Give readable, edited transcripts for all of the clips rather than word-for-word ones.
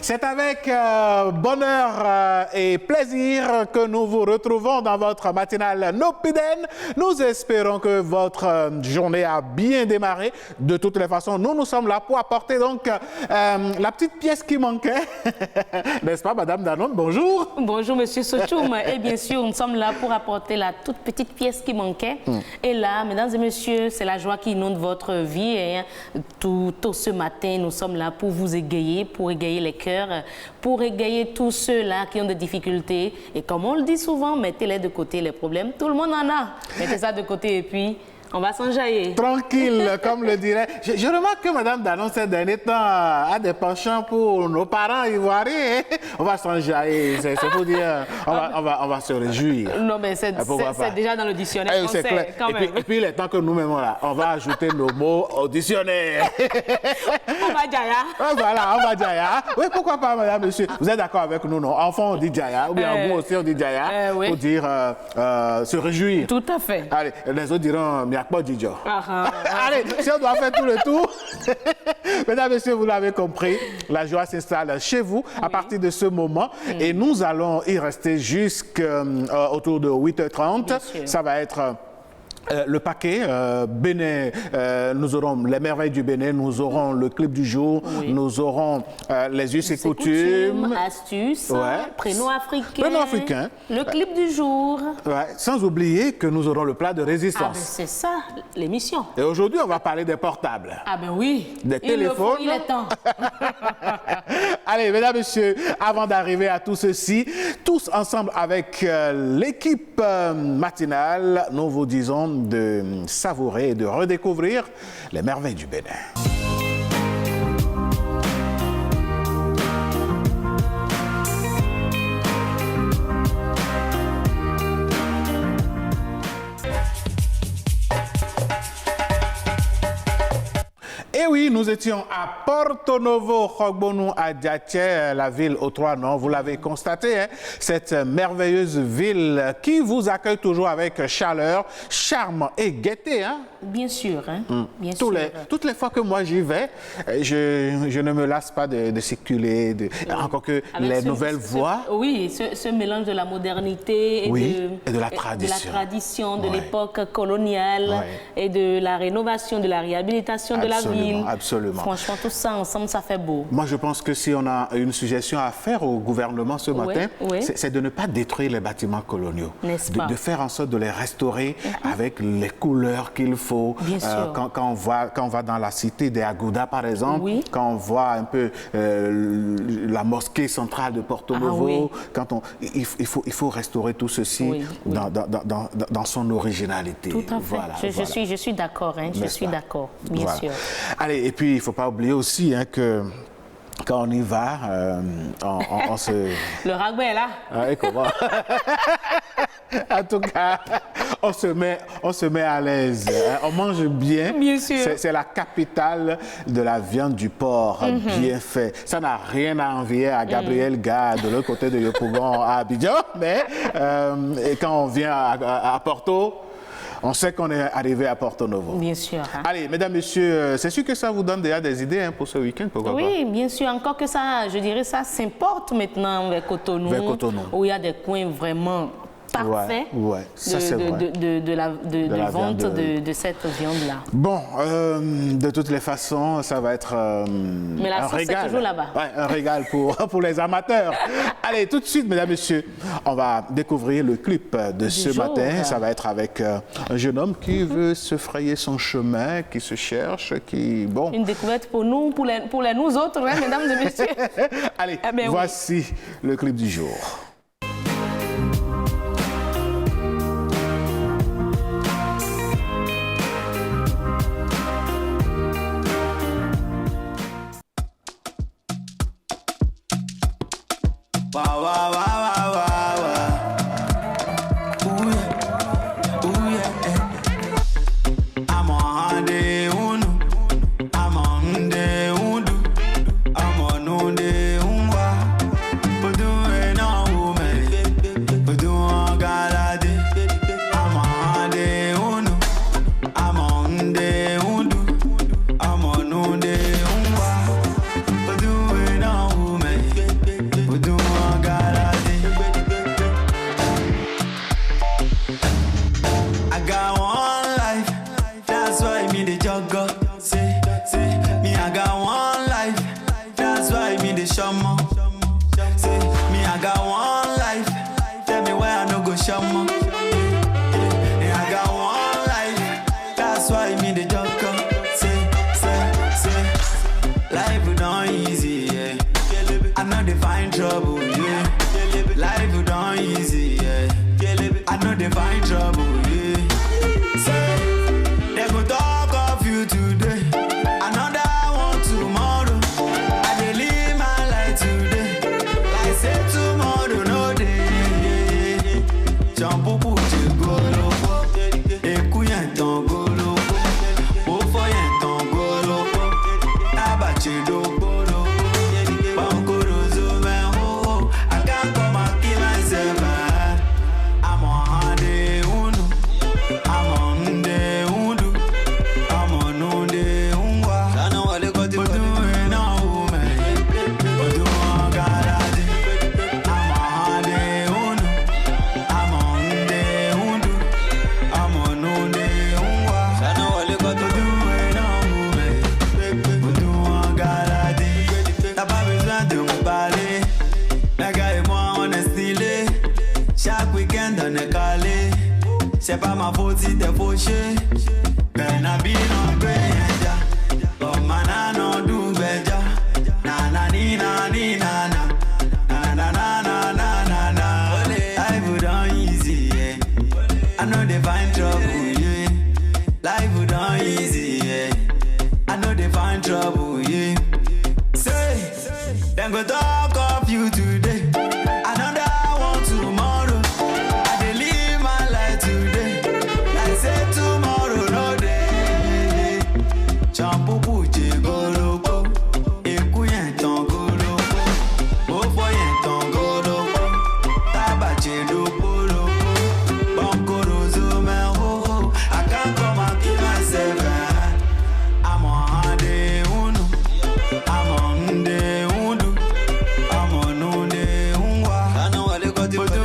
C'est avec bonheur et plaisir que nous vous retrouvons dans votre matinale Nopiden. Nous espérons que votre journée a bien démarré. De toutes les façons, nous sommes là pour apporter donc la petite pièce qui manquait. N'est-ce pas, Madame Danone? Bonjour. Bonjour, Monsieur Sochoum. Et bien sûr, nous sommes là pour apporter la toute petite pièce qui manquait. Et là, mesdames et messieurs, c'est la joie qui inonde votre vie. Et tout ce matin, nous sommes là pour vous égayer, pour égayer les cœurs, pour égayer tous ceux-là qui ont des difficultés. Et comme on le dit souvent, mettez-les de côté, les problèmes. Tout le monde en a. Mettez ça de côté et puis on va s'enjailler. Tranquille, comme le dirait. Je remarque que Madame Danon, ces derniers temps, a des penchants pour nos parents ivoiriens. On va s'enjailler, c'est pour dire, on va se réjouir. Non, mais c'est déjà dans le dictionnaire français, clair. quand même. Et puis, il est temps que nous-mêmes, on va ajouter nos mots au dictionnaire. On va Jaya. Voilà, on va Jaya. Oui, pourquoi pas, Madame, Monsieur? Vous êtes d'accord avec nous, non? Enfant, on dit Jaya, ou bien vous aussi, on dit Jaya, oui. pour dire se réjouir. Tout à fait. Allez, les autres diront, pas Dijon. Allez, si on doit faire tout le tour, mesdames et messieurs, vous l'avez compris, la joie s'installe chez vous à partir de ce moment et nous allons y rester jusqu'autour de 8h30. Ça va être le paquet Bénin, nous aurons les merveilles du Bénin, nous aurons le clip du jour, nous aurons les us et coutumes, astuces, prénom africain, le clip du jour. Sans oublier que nous aurons le plat de résistance. C'est ça, l'émission. Et aujourd'hui, on va parler des portables. Ah ben oui, des téléphones. Il est temps. Allez, mesdames, messieurs, avant d'arriver à tout ceci, tous ensemble avec l'équipe matinale, nous vous disons de savourer et de redécouvrir les merveilles du Bénin. Et oui, nous étions à Porto Novo, Khogbonou, à Diaté, la ville aux trois noms. Vous l'avez constaté, hein, cette merveilleuse ville qui vous accueille toujours avec chaleur, charme et gaieté. Hein? Bien sûr. Hein? Bien sûr. Toutes les fois que moi j'y vais, je ne me lasse pas de circuler, encore que avec les nouvelles voies. Oui, ce mélange de la modernité et de la tradition. De l'époque coloniale et de la rénovation, de la réhabilitation de la ville. Absolument. Franchement, tout ça ensemble, ça fait beau. Moi, je pense que si on a une suggestion à faire au gouvernement ce matin, c'est de ne pas détruire les bâtiments coloniaux. N'est-ce pas? De faire en sorte de les restaurer avec les couleurs qu'il faut. Bien sûr. Quand on va dans la cité des Agouda, par exemple, quand on voit un peu la mosquée centrale de Porto Novo, il faut restaurer tout ceci dans son originalité. Tout à fait. Voilà, je suis d'accord. Je suis d'accord, bien sûr. Allez, et puis il ne faut pas oublier aussi que quand on y va, on se... Le ragbé est là. Et comment? En tout cas, on se met à l'aise. On mange bien. Bien sûr. C'est la capitale de la viande du porc, bien fait. Ça n'a rien à envier à Gabriel Gare de l'autre côté de Yopougon à Abidjan, mais et quand on vient à Porto, on sait qu'on est arrivé à Porto Novo. Bien sûr. Hein. Allez, mesdames, messieurs, c'est sûr que ça vous donne déjà des idées pour ce week-end, pourquoi pas? Oui, bien sûr. Encore que ça, je dirais, ça s'importe maintenant vers Cotonou. Où il y a des coins vraiment parfaits de vente de cette viande-là. Bon, de toutes les façons, ça va être mais la sauce, c'est toujours là-bas. Un régal pour les amateurs. Allez, tout de suite, mesdames, messieurs, on va découvrir le clip de ce matin. Ça va être avec un jeune homme qui veut se frayer son chemin, qui se cherche, qui... Bon. Une découverte pour nous, pour les nous autres, hein, mesdames et messieurs. Allez, voici le clip du jour. c'est pas ma faute si t'es fauché. Benabi non beja, comme manano du beja. Na na ni na ni na na, na na na na na na na. Life would done easy, yeah. I know they find trouble, yeah. Life would done easy, yeah. I know they find trouble, yeah. Say, then go talk of you today. Another one tomorrow. I dey live my life today. I say tomorrow no day. Champu puche goloko, eku yen ton goloko, ofo yen ton goloko, tabache loko loko, bankoro zo men ho ho. I can't come and keep myself. I'm on the uno, I'm on the uno, I'm on the unwa. I know what they got to do.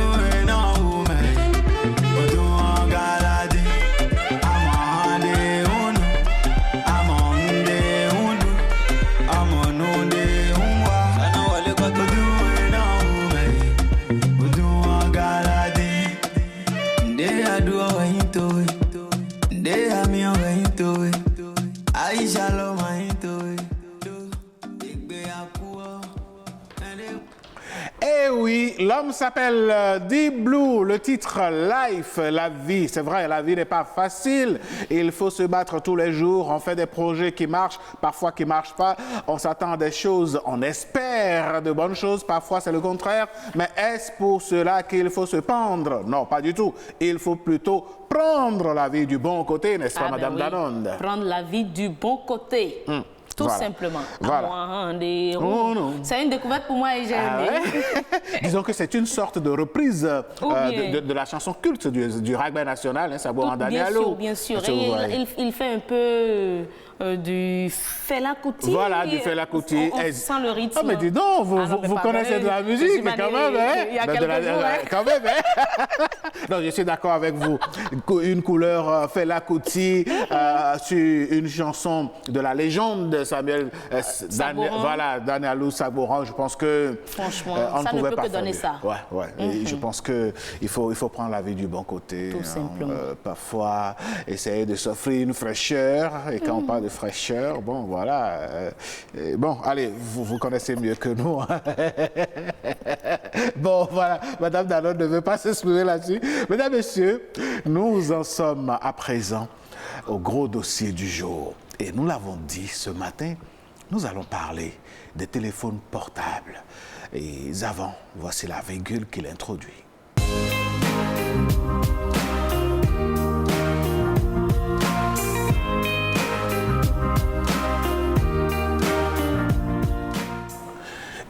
Eh oui, l'homme s'appelle Deep Blue, le titre Life, la vie. C'est vrai, la vie n'est pas facile. Il faut se battre tous les jours. On fait des projets qui marchent, parfois qui ne marchent pas. On s'attend à des choses, on espère de bonnes choses. Parfois, c'est le contraire. Mais est-ce pour cela qu'il faut se pendre? Non, pas du tout. Il faut plutôt prendre la vie du bon côté, n'est-ce pas, Madame Danonde? Prendre la vie du bon côté. Tout simplement. Voilà. C'est une découverte pour moi et j'ai aimé. Ouais. Disons que c'est une sorte de reprise de la chanson culte du rugby national, hein, Sabo Andanialo. Bien sûr, et il fait un peu du Fela Kuti. Voilà, du Fela Kuti. On sent le rythme. Ah, mais dis donc, vous connaissez de la musique, mais quand même, hein? Il y a quelques jours, hein? Quand même, hein? Non, je suis d'accord avec vous. Une couleur Fela Kuti sur une chanson de la légende Samuel Danialo Saboran. Je pense que franchement, on ça ne pouvait peut pas que donner faire ça. Ouais. Et je pense que il faut prendre la vie du bon côté. Tout simplement. Parfois, essayer de s'offrir une fraîcheur. Et quand on parle de fraîcheur, bon, voilà. Bon, allez, vous connaissez mieux que nous. Hein. Bon, voilà. Madame Danone ne veut pas s'exprimer là-dessus. Mesdames, Messieurs, nous en sommes à présent au gros dossier du jour. Et nous l'avons dit ce matin, nous allons parler des téléphones portables. Et avant, voici la virgule qu'il introduit.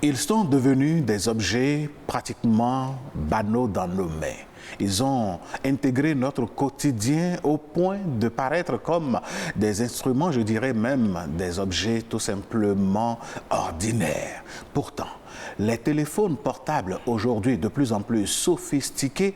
Ils sont devenus des objets pratiquement banaux dans nos mains. Ils ont intégré notre quotidien au point de paraître comme des instruments, je dirais même des objets tout simplement ordinaires. Pourtant, les téléphones portables aujourd'hui de plus en plus sophistiqués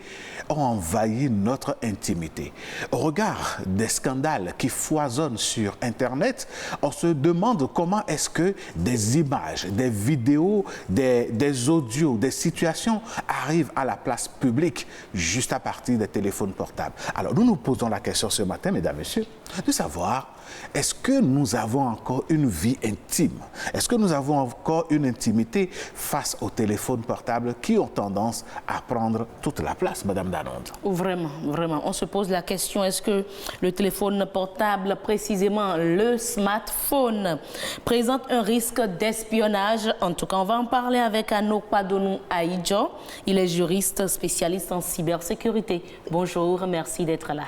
ont envahi notre intimité. Au regard des scandales qui foisonnent sur Internet, on se demande comment est-ce que des images, des vidéos, des audios, des situations arrivent à la place publique juste à partir des téléphones portables. Alors nous nous posons la question ce matin, mesdames, messieurs, de savoir est-ce que nous avons encore une vie intime? Est-ce que nous avons encore une intimité face aux téléphones portables qui ont tendance à prendre toute la place, Madame Danonde? Vraiment, vraiment. On se pose la question, est-ce que le téléphone portable, précisément le smartphone, présente un risque d'espionnage? En tout cas, on va en parler avec Anok Padonou Aïdjo. Il est juriste spécialiste en cybersécurité. Bonjour, merci d'être là.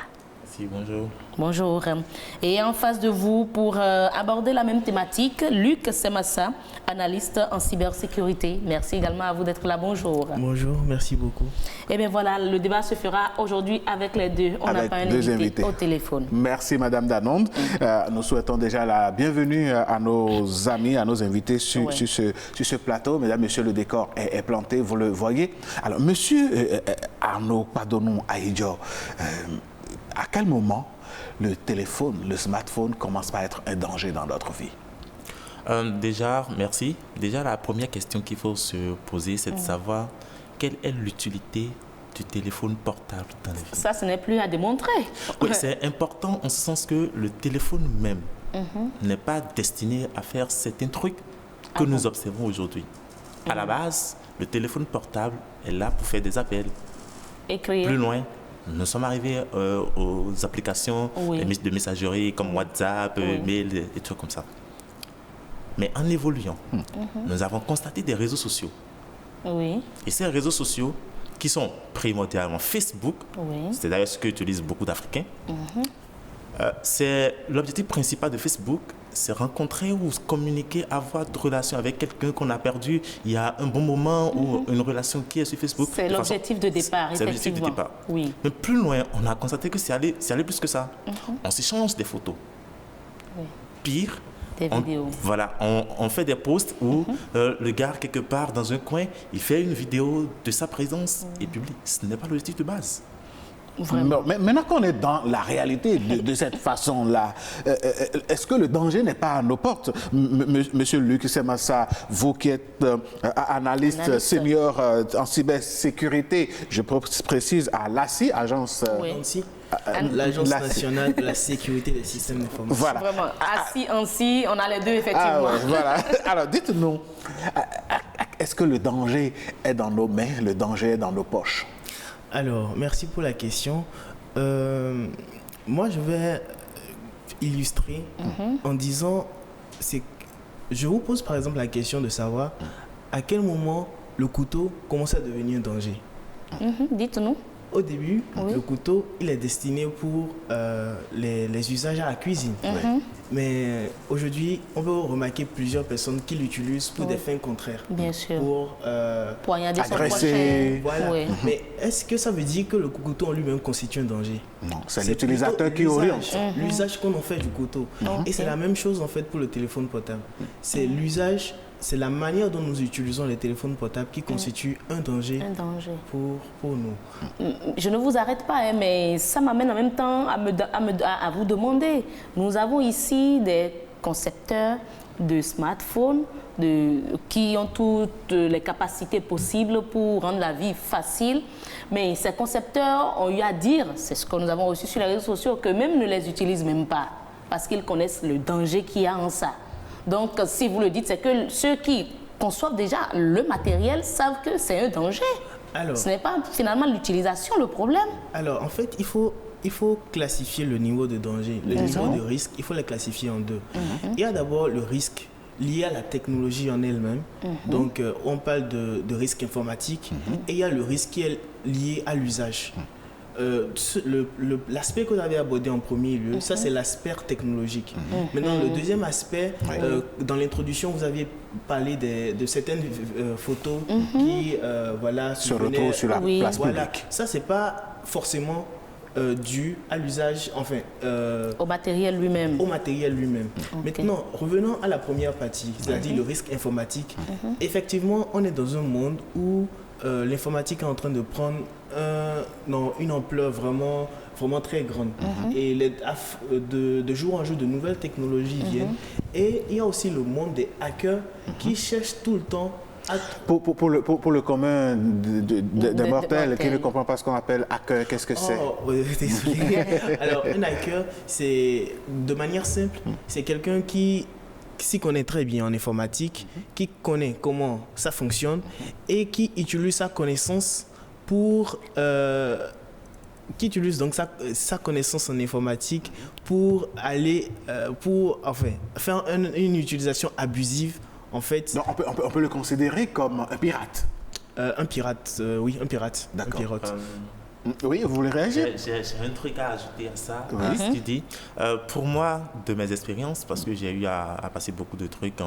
Merci, bonjour. Bonjour. Et en face de vous, pour aborder la même thématique, Luc Semassa, analyste en cybersécurité. Merci également à vous d'être là. Bonjour. Bonjour, merci beaucoup. Et bien voilà, le débat se fera aujourd'hui avec les deux. On n'a pas un invité au téléphone. Merci Madame Danonde. Nous souhaitons déjà la bienvenue à nos amis, à nos invités sur ce plateau. Mesdames, Messieurs, le décor est planté, vous le voyez. Alors, Monsieur Arnaud Padonou Aïdjo, à quel moment le téléphone, le smartphone commence à être un danger dans notre vie? Déjà, merci. Déjà, la première question qu'il faut se poser, c'est de savoir quelle est l'utilité du téléphone portable dans les films. Ça, ce n'est plus à démontrer. Oui, c'est important en ce sens que le téléphone même n'est pas destiné à faire certains trucs que nous observons aujourd'hui. À la base, le téléphone portable est là pour faire des appels. Écrire. Plus loin, nous sommes arrivés aux applications de messagerie comme WhatsApp, mail et trucs comme ça. Mais en évoluant, nous avons constaté des réseaux sociaux. Oui. Et ces réseaux sociaux, qui sont primordialement Facebook, c'est d'ailleurs ce qu'utilisent beaucoup d'Africains, c'est l'objectif principal de Facebook, c'est rencontrer ou communiquer, avoir de relations avec quelqu'un qu'on a perdu il y a un bon moment ou une relation qui est sur Facebook. C'est l'objectif de départ, c'est l'objectif de départ. Oui. Mais plus loin, on a constaté que c'est allé plus que ça. On s'échange des photos. Pire, des vidéos. Voilà, on fait des posts où le gars, quelque part dans un coin, il fait une vidéo de sa présence et publie. Ce n'est pas l'objectif de base. Non, mais maintenant qu'on est dans la réalité de cette façon-là, est-ce que le danger n'est pas à nos portes? Monsieur Luc Semassa, vous qui êtes analyste senior en cybersécurité, je précise à l'ACI, Agence... L'Agence nationale de la sécurité des systèmes d'information. Voilà. Vraiment, assis, ainsi, on a les deux, effectivement. Voilà. Alors, dites-nous, est-ce que le danger est dans nos mains, le danger est dans nos poches? Alors, merci pour la question. Moi, je vais illustrer en disant, je vous pose par exemple la question de savoir à quel moment le couteau commence à devenir un danger. Dites-nous. Au début, le couteau, il est destiné pour les usages à la cuisine. Mais aujourd'hui, on peut remarquer plusieurs personnes qui l'utilisent pour des fins contraires. Bien sûr. Pour poignarder son prochain. Voilà. Mais est-ce que ça veut dire que le couteau en lui-même constitue un danger? Non, c'est l'utilisateur qui oriente. L'usage qu'on en fait du couteau. Et c'est la même chose en fait pour le téléphone portable. C'est l'usage, c'est la manière dont nous utilisons les téléphones portables qui constitue un danger, pour nous. Je ne vous arrête pas, mais ça m'amène en même temps à vous demander. Nous avons ici des concepteurs de smartphones qui ont toutes les capacités possibles pour rendre la vie facile. Mais ces concepteurs ont eu à dire, c'est ce que nous avons reçu sur les réseaux sociaux, que même ne les utilisent même pas parce qu'ils connaissent le danger qu'il y a en ça. Donc, si vous le dites, c'est que ceux qui conçoivent déjà le matériel savent que c'est un danger. Alors, ce n'est pas finalement l'utilisation le problème. Alors, en fait, il faut classifier le niveau de danger, le niveau de risque, il faut les classifier en deux. Il y a d'abord le risque lié à la technologie en elle-même. Donc, on parle de risque informatique et il y a le risque qui est lié à l'usage. L'aspect que vous avez abordé en premier lieu, ça c'est l'aspect technologique. Maintenant, le deuxième aspect, dans l'introduction, vous aviez parlé de certaines photos qui se retrouvent sur la place publique. Ça, c'est pas forcément dû à l'usage, enfin... au matériel lui-même. Au matériel lui-même. Maintenant, revenons à la première partie, c'est-à-dire le risque informatique. Effectivement, on est dans un monde où l'informatique est en train de prendre une ampleur vraiment très grande. Et de jour en jour, de nouvelles technologies viennent. Et il y a aussi le monde des hackers qui cherchent tout le temps à... Pour le commun des mortels qui ne comprend pas ce qu'on appelle hacker, qu'est-ce que c'est? Alors, un hacker, c'est, de manière simple, c'est quelqu'un qui s'y connaît très bien en informatique, qui connaît comment ça fonctionne et qui utilise sa connaissance qui utilise donc sa connaissance en informatique pour aller faire une utilisation abusive en fait. Donc on peut le considérer comme un pirate. Un pirate, oui, un pirate. D'accord. Oui, vous voulez réagir? J'ai un truc à ajouter à ça, à ce qu'il dit. Pour moi, de mes expériences, parce que j'ai eu à passer beaucoup de trucs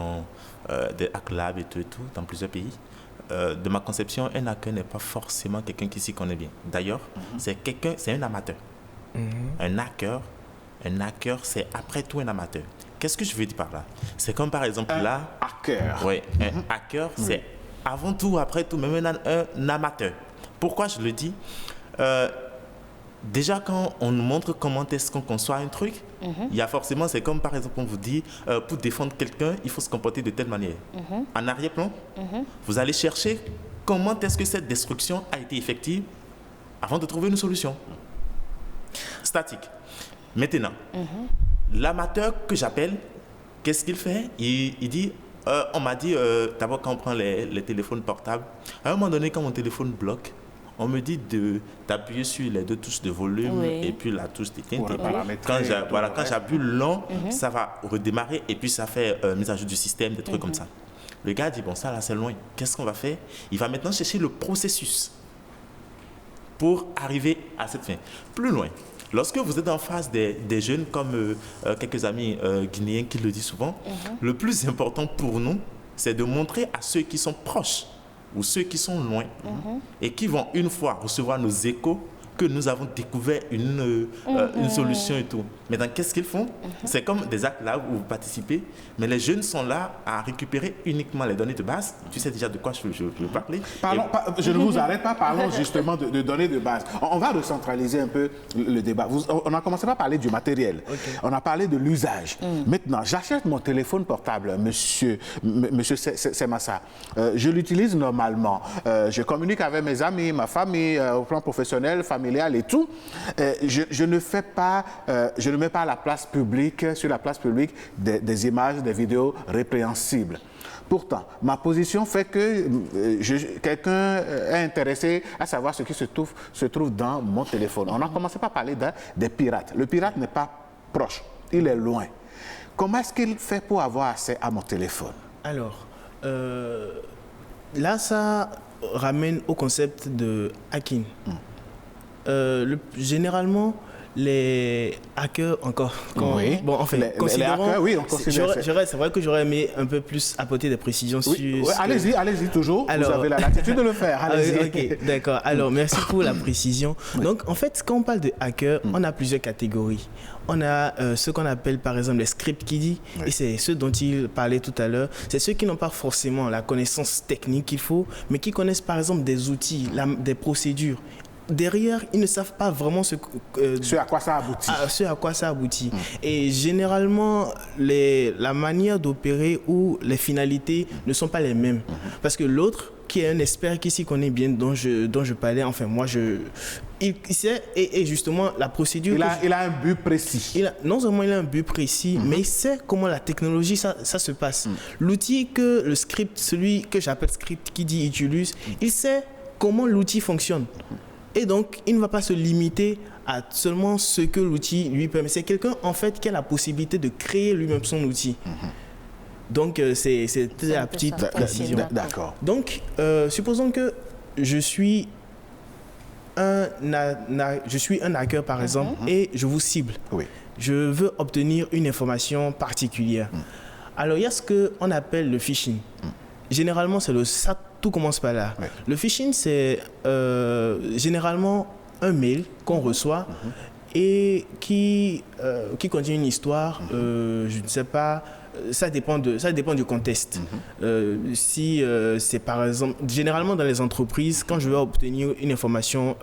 des hack labs et tout, dans plusieurs pays, de ma conception, un hacker n'est pas forcément quelqu'un qui s'y connaît bien. D'ailleurs, c'est un amateur. Un hacker, c'est après tout un amateur. Qu'est-ce que je veux dire par là? C'est comme par exemple là... Hacker. Oui, un hacker, c'est avant tout, après tout, même un amateur. Pourquoi je le dis? Déjà, quand on nous montre comment est-ce qu'on conçoit un truc, il y a forcément, c'est comme par exemple, on vous dit, pour défendre quelqu'un, il faut se comporter de telle manière. En arrière-plan, vous allez chercher comment est-ce que cette destruction a été effective avant de trouver une solution. Statique. Maintenant, l'amateur que j'appelle, qu'est-ce qu'il fait? Il dit, on m'a dit, d'abord quand on prend les téléphones portables, à un moment donné, quand mon téléphone bloque, on me dit d'appuyer sur les 2 touches de volume et puis la touche d'éteinte. Quand j'appuie long, ça va redémarrer et puis ça fait mise à jour du système, des trucs comme ça. Le gars dit, bon, ça là, c'est loin. Qu'est-ce qu'on va faire? Il va maintenant chercher le processus pour arriver à cette fin. Plus loin, lorsque vous êtes en face des jeunes, comme quelques amis guinéens qui le disent souvent, le plus important pour nous, c'est de montrer à ceux qui sont proches ou ceux qui sont loin et qui vont une fois recevoir nos échos que nous avons découvert une solution et tout. Maintenant, qu'est-ce qu'ils font? C'est comme des actes là où vous participez, mais les jeunes sont là à récupérer uniquement les données de base. Tu sais déjà de quoi je veux parler. Je ne vous arrête pas, parlons justement de données de base. On va recentraliser un peu le débat. On a commencé par parler du matériel. On a parlé de l'usage. Maintenant, j'achète mon téléphone portable, monsieur Semassa. Je l'utilise normalement. Je communique avec mes amis, ma famille, au plan professionnel, familial et tout. Je ne mets pas à la place publique, sur la place publique des images, des vidéos répréhensibles. Pourtant, ma position fait que quelqu'un est intéressé à savoir ce qui se trouve dans mon téléphone. On a commencé par parler des pirates. Le pirate n'est pas proche, il est loin. Comment est-ce qu'il fait pour avoir accès à mon téléphone? Alors, là, ça ramène au concept de hacking. Généralement, les hackers encore. Bon, en fait, les hackers, oui, on considère. C'est vrai que j'aurais aimé un peu plus apporter des précisions sur. Allez-y toujours. Alors, vous avez la latitude de le faire. Allez-y. Ok, d'accord. Alors, merci pour la précision. Donc, en fait, quand on parle de hackers, on a plusieurs catégories. On a ce qu'on appelle par exemple les script kiddie, et c'est ceux dont il parlait tout à l'heure. C'est ceux qui n'ont pas forcément la connaissance technique qu'il faut, mais qui connaissent par exemple des outils, des procédures. Derrière, ils ne savent pas vraiment ce à quoi ça aboutit. Et généralement, la manière d'opérer ou les finalités ne sont pas les mêmes. Parce que l'autre, qui est un expert qui s'y connaît bien, dont je parlais, enfin moi, il sait, et justement, la procédure... Il a un but précis. Non seulement il a un but précis, mais il sait comment la technologie, ça se passe. L'outil que le script, celui que j'appelle script qui dit utilise, il sait comment l'outil fonctionne. Et donc, il ne va pas se limiter à seulement ce que l'outil lui permet. C'est quelqu'un, en fait, qui a la possibilité de créer lui-même son outil. Donc, c'est la petite précision. D'accord. Donc, supposons que je suis un hacker, par exemple, et je vous cible. Oui. Je veux obtenir une information particulière. Alors, il y a ce qu'on appelle le phishing. Généralement, tout commence par là. Ouais. Le phishing, c'est généralement un mail qu'on reçoit et qui contient une histoire, je ne sais pas, ça dépend du contexte. Si c'est par exemple, généralement dans les entreprises, quand je vais obtenir une information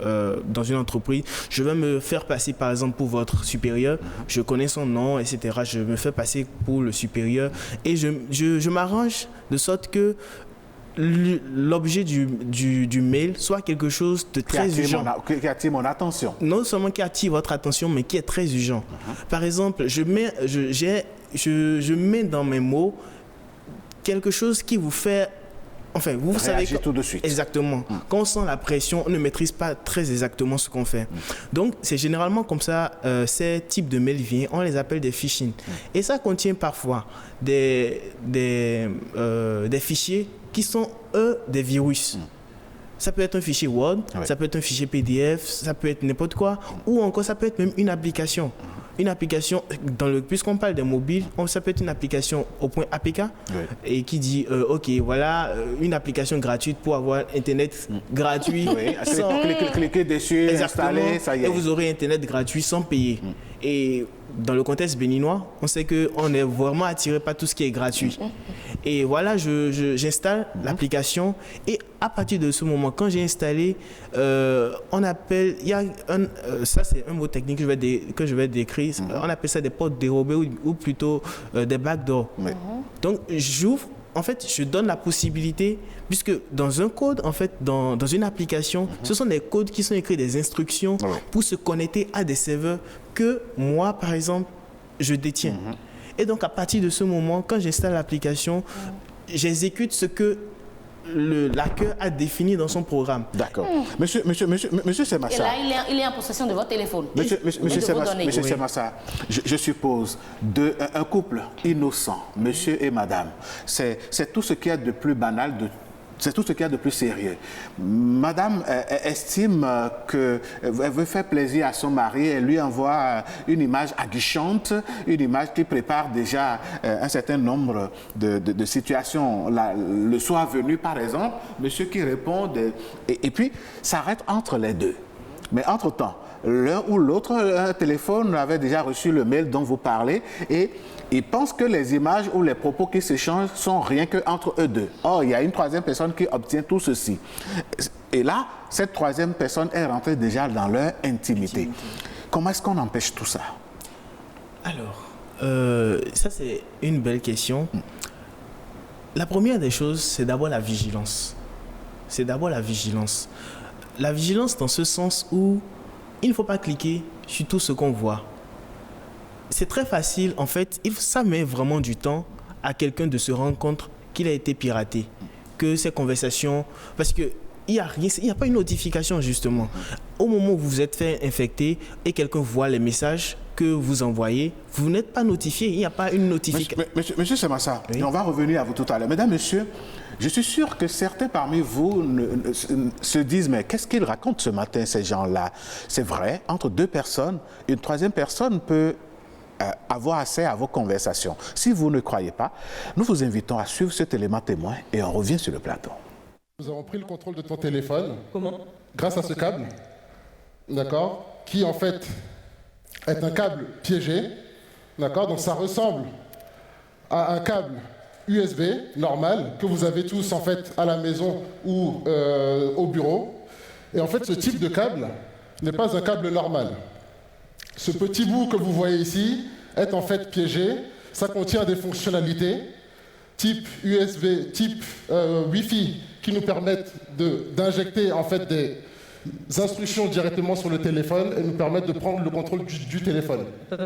dans une entreprise, je vais me faire passer par exemple pour votre supérieur, je connais son nom, etc. Je me fais passer pour le supérieur et je m'arrange de sorte que l'objet du mail soit quelque chose de très urgent. Qui attire mon attention. Non seulement qui attire votre attention, mais qui est très urgent. Par exemple, je mets dans mes mots quelque chose qui vous fait... Enfin, vous savez tout de suite. Exactement. Quand on sent la pression, on ne maîtrise pas très exactement ce qu'on fait. Donc, c'est généralement comme ça, ces types de mails viennent, on les appelle des phishing. Et ça contient parfois des fichiers qui sont, eux, des virus. Ça peut être un fichier Word, ça peut être un fichier PDF, ça peut être n'importe quoi, ou encore ça peut être même une application. Une application, puisqu'on parle des mobiles, ça peut être une application au point APK et qui dit ok, voilà une application gratuite pour avoir Internet gratuit. Cliquez dessus, installer, ça y est. Et vous aurez Internet gratuit sans payer. Et dans le contexte béninois, on sait qu'on est vraiment attiré par tout ce qui est gratuit. Et voilà, j'installe l'application et à partir de ce moment, quand j'ai installé, on appelle, ça c'est un mot technique que je vais décrire, on appelle ça des portes dérobées ou plutôt des backdoors. Donc j'ouvre en fait, je donne la possibilité, puisque dans un code, en fait, dans une application, ce sont des codes qui sont écrits, des instructions pour se connecter à des serveurs que moi, par exemple, je détiens. Et donc, à partir de ce moment, quand j'installe l'application, j'exécute ce que l'hacker a défini dans son programme. D'accord. Monsieur Semassa. Et là, il est en possession de votre téléphone. Monsieur Semassa, je suppose un couple innocent, monsieur et madame, c'est tout ce qu'il y a de plus banal, c'est tout ce qu'il y a de plus sérieux. Madame estime qu'elle veut faire plaisir à son mari et lui envoie une image aguichante, une image qui prépare déjà un certain nombre de situations. Le soir venu, par exemple, monsieur qui répond, et puis ça arrête entre les deux. Mais entre-temps, l'un ou l'autre, un téléphone avait déjà reçu le mail dont vous parlez et ils pensent que les images ou les propos qui s'échangent sont rien qu'entre eux deux. Or, il y a une troisième personne qui obtient tout ceci. Et là, cette troisième personne est rentrée déjà dans leur intimité. Comment est-ce qu'on empêche tout ça? Alors, ça c'est une belle question. La première des choses, c'est d'abord la vigilance. La vigilance dans ce sens où il ne faut pas cliquer sur tout ce qu'on voit. C'est très facile, en fait, ça met vraiment du temps à quelqu'un de se rendre compte qu'il a été piraté, que ces conversations... Parce qu'il n'y a pas une notification, justement. Au moment où vous vous êtes fait infecter et quelqu'un voit les messages que vous envoyez, vous n'êtes pas notifié, il n'y a pas une notification. Monsieur Semassa, oui. On va revenir à vous tout à l'heure. Mesdames, messieurs, je suis sûr que certains parmi vous se disent, mais qu'est-ce qu'ils racontent ce matin, ces gens-là? C'est vrai, entre deux personnes, une troisième personne peut avoir accès à vos conversations. Si vous ne croyez pas, nous vous invitons à suivre cet élément témoin et on revient sur le plateau. Nous avons pris le contrôle de ton téléphone. Comment? Grâce à ce câble, d'accord, qui en fait est un câble piégé, d'accord, donc ça ressemble à un câble USB normal que vous avez tous en fait à la maison ou au bureau. Et en fait, ce type de câble n'est pas un câble normal. Ce petit bout que vous voyez ici est en fait piégé. Ça contient des fonctionnalités type USB, type Wi-Fi qui nous permettent d'injecter en fait des instructions directement sur le téléphone et nous permettent de prendre le contrôle du téléphone. Attends.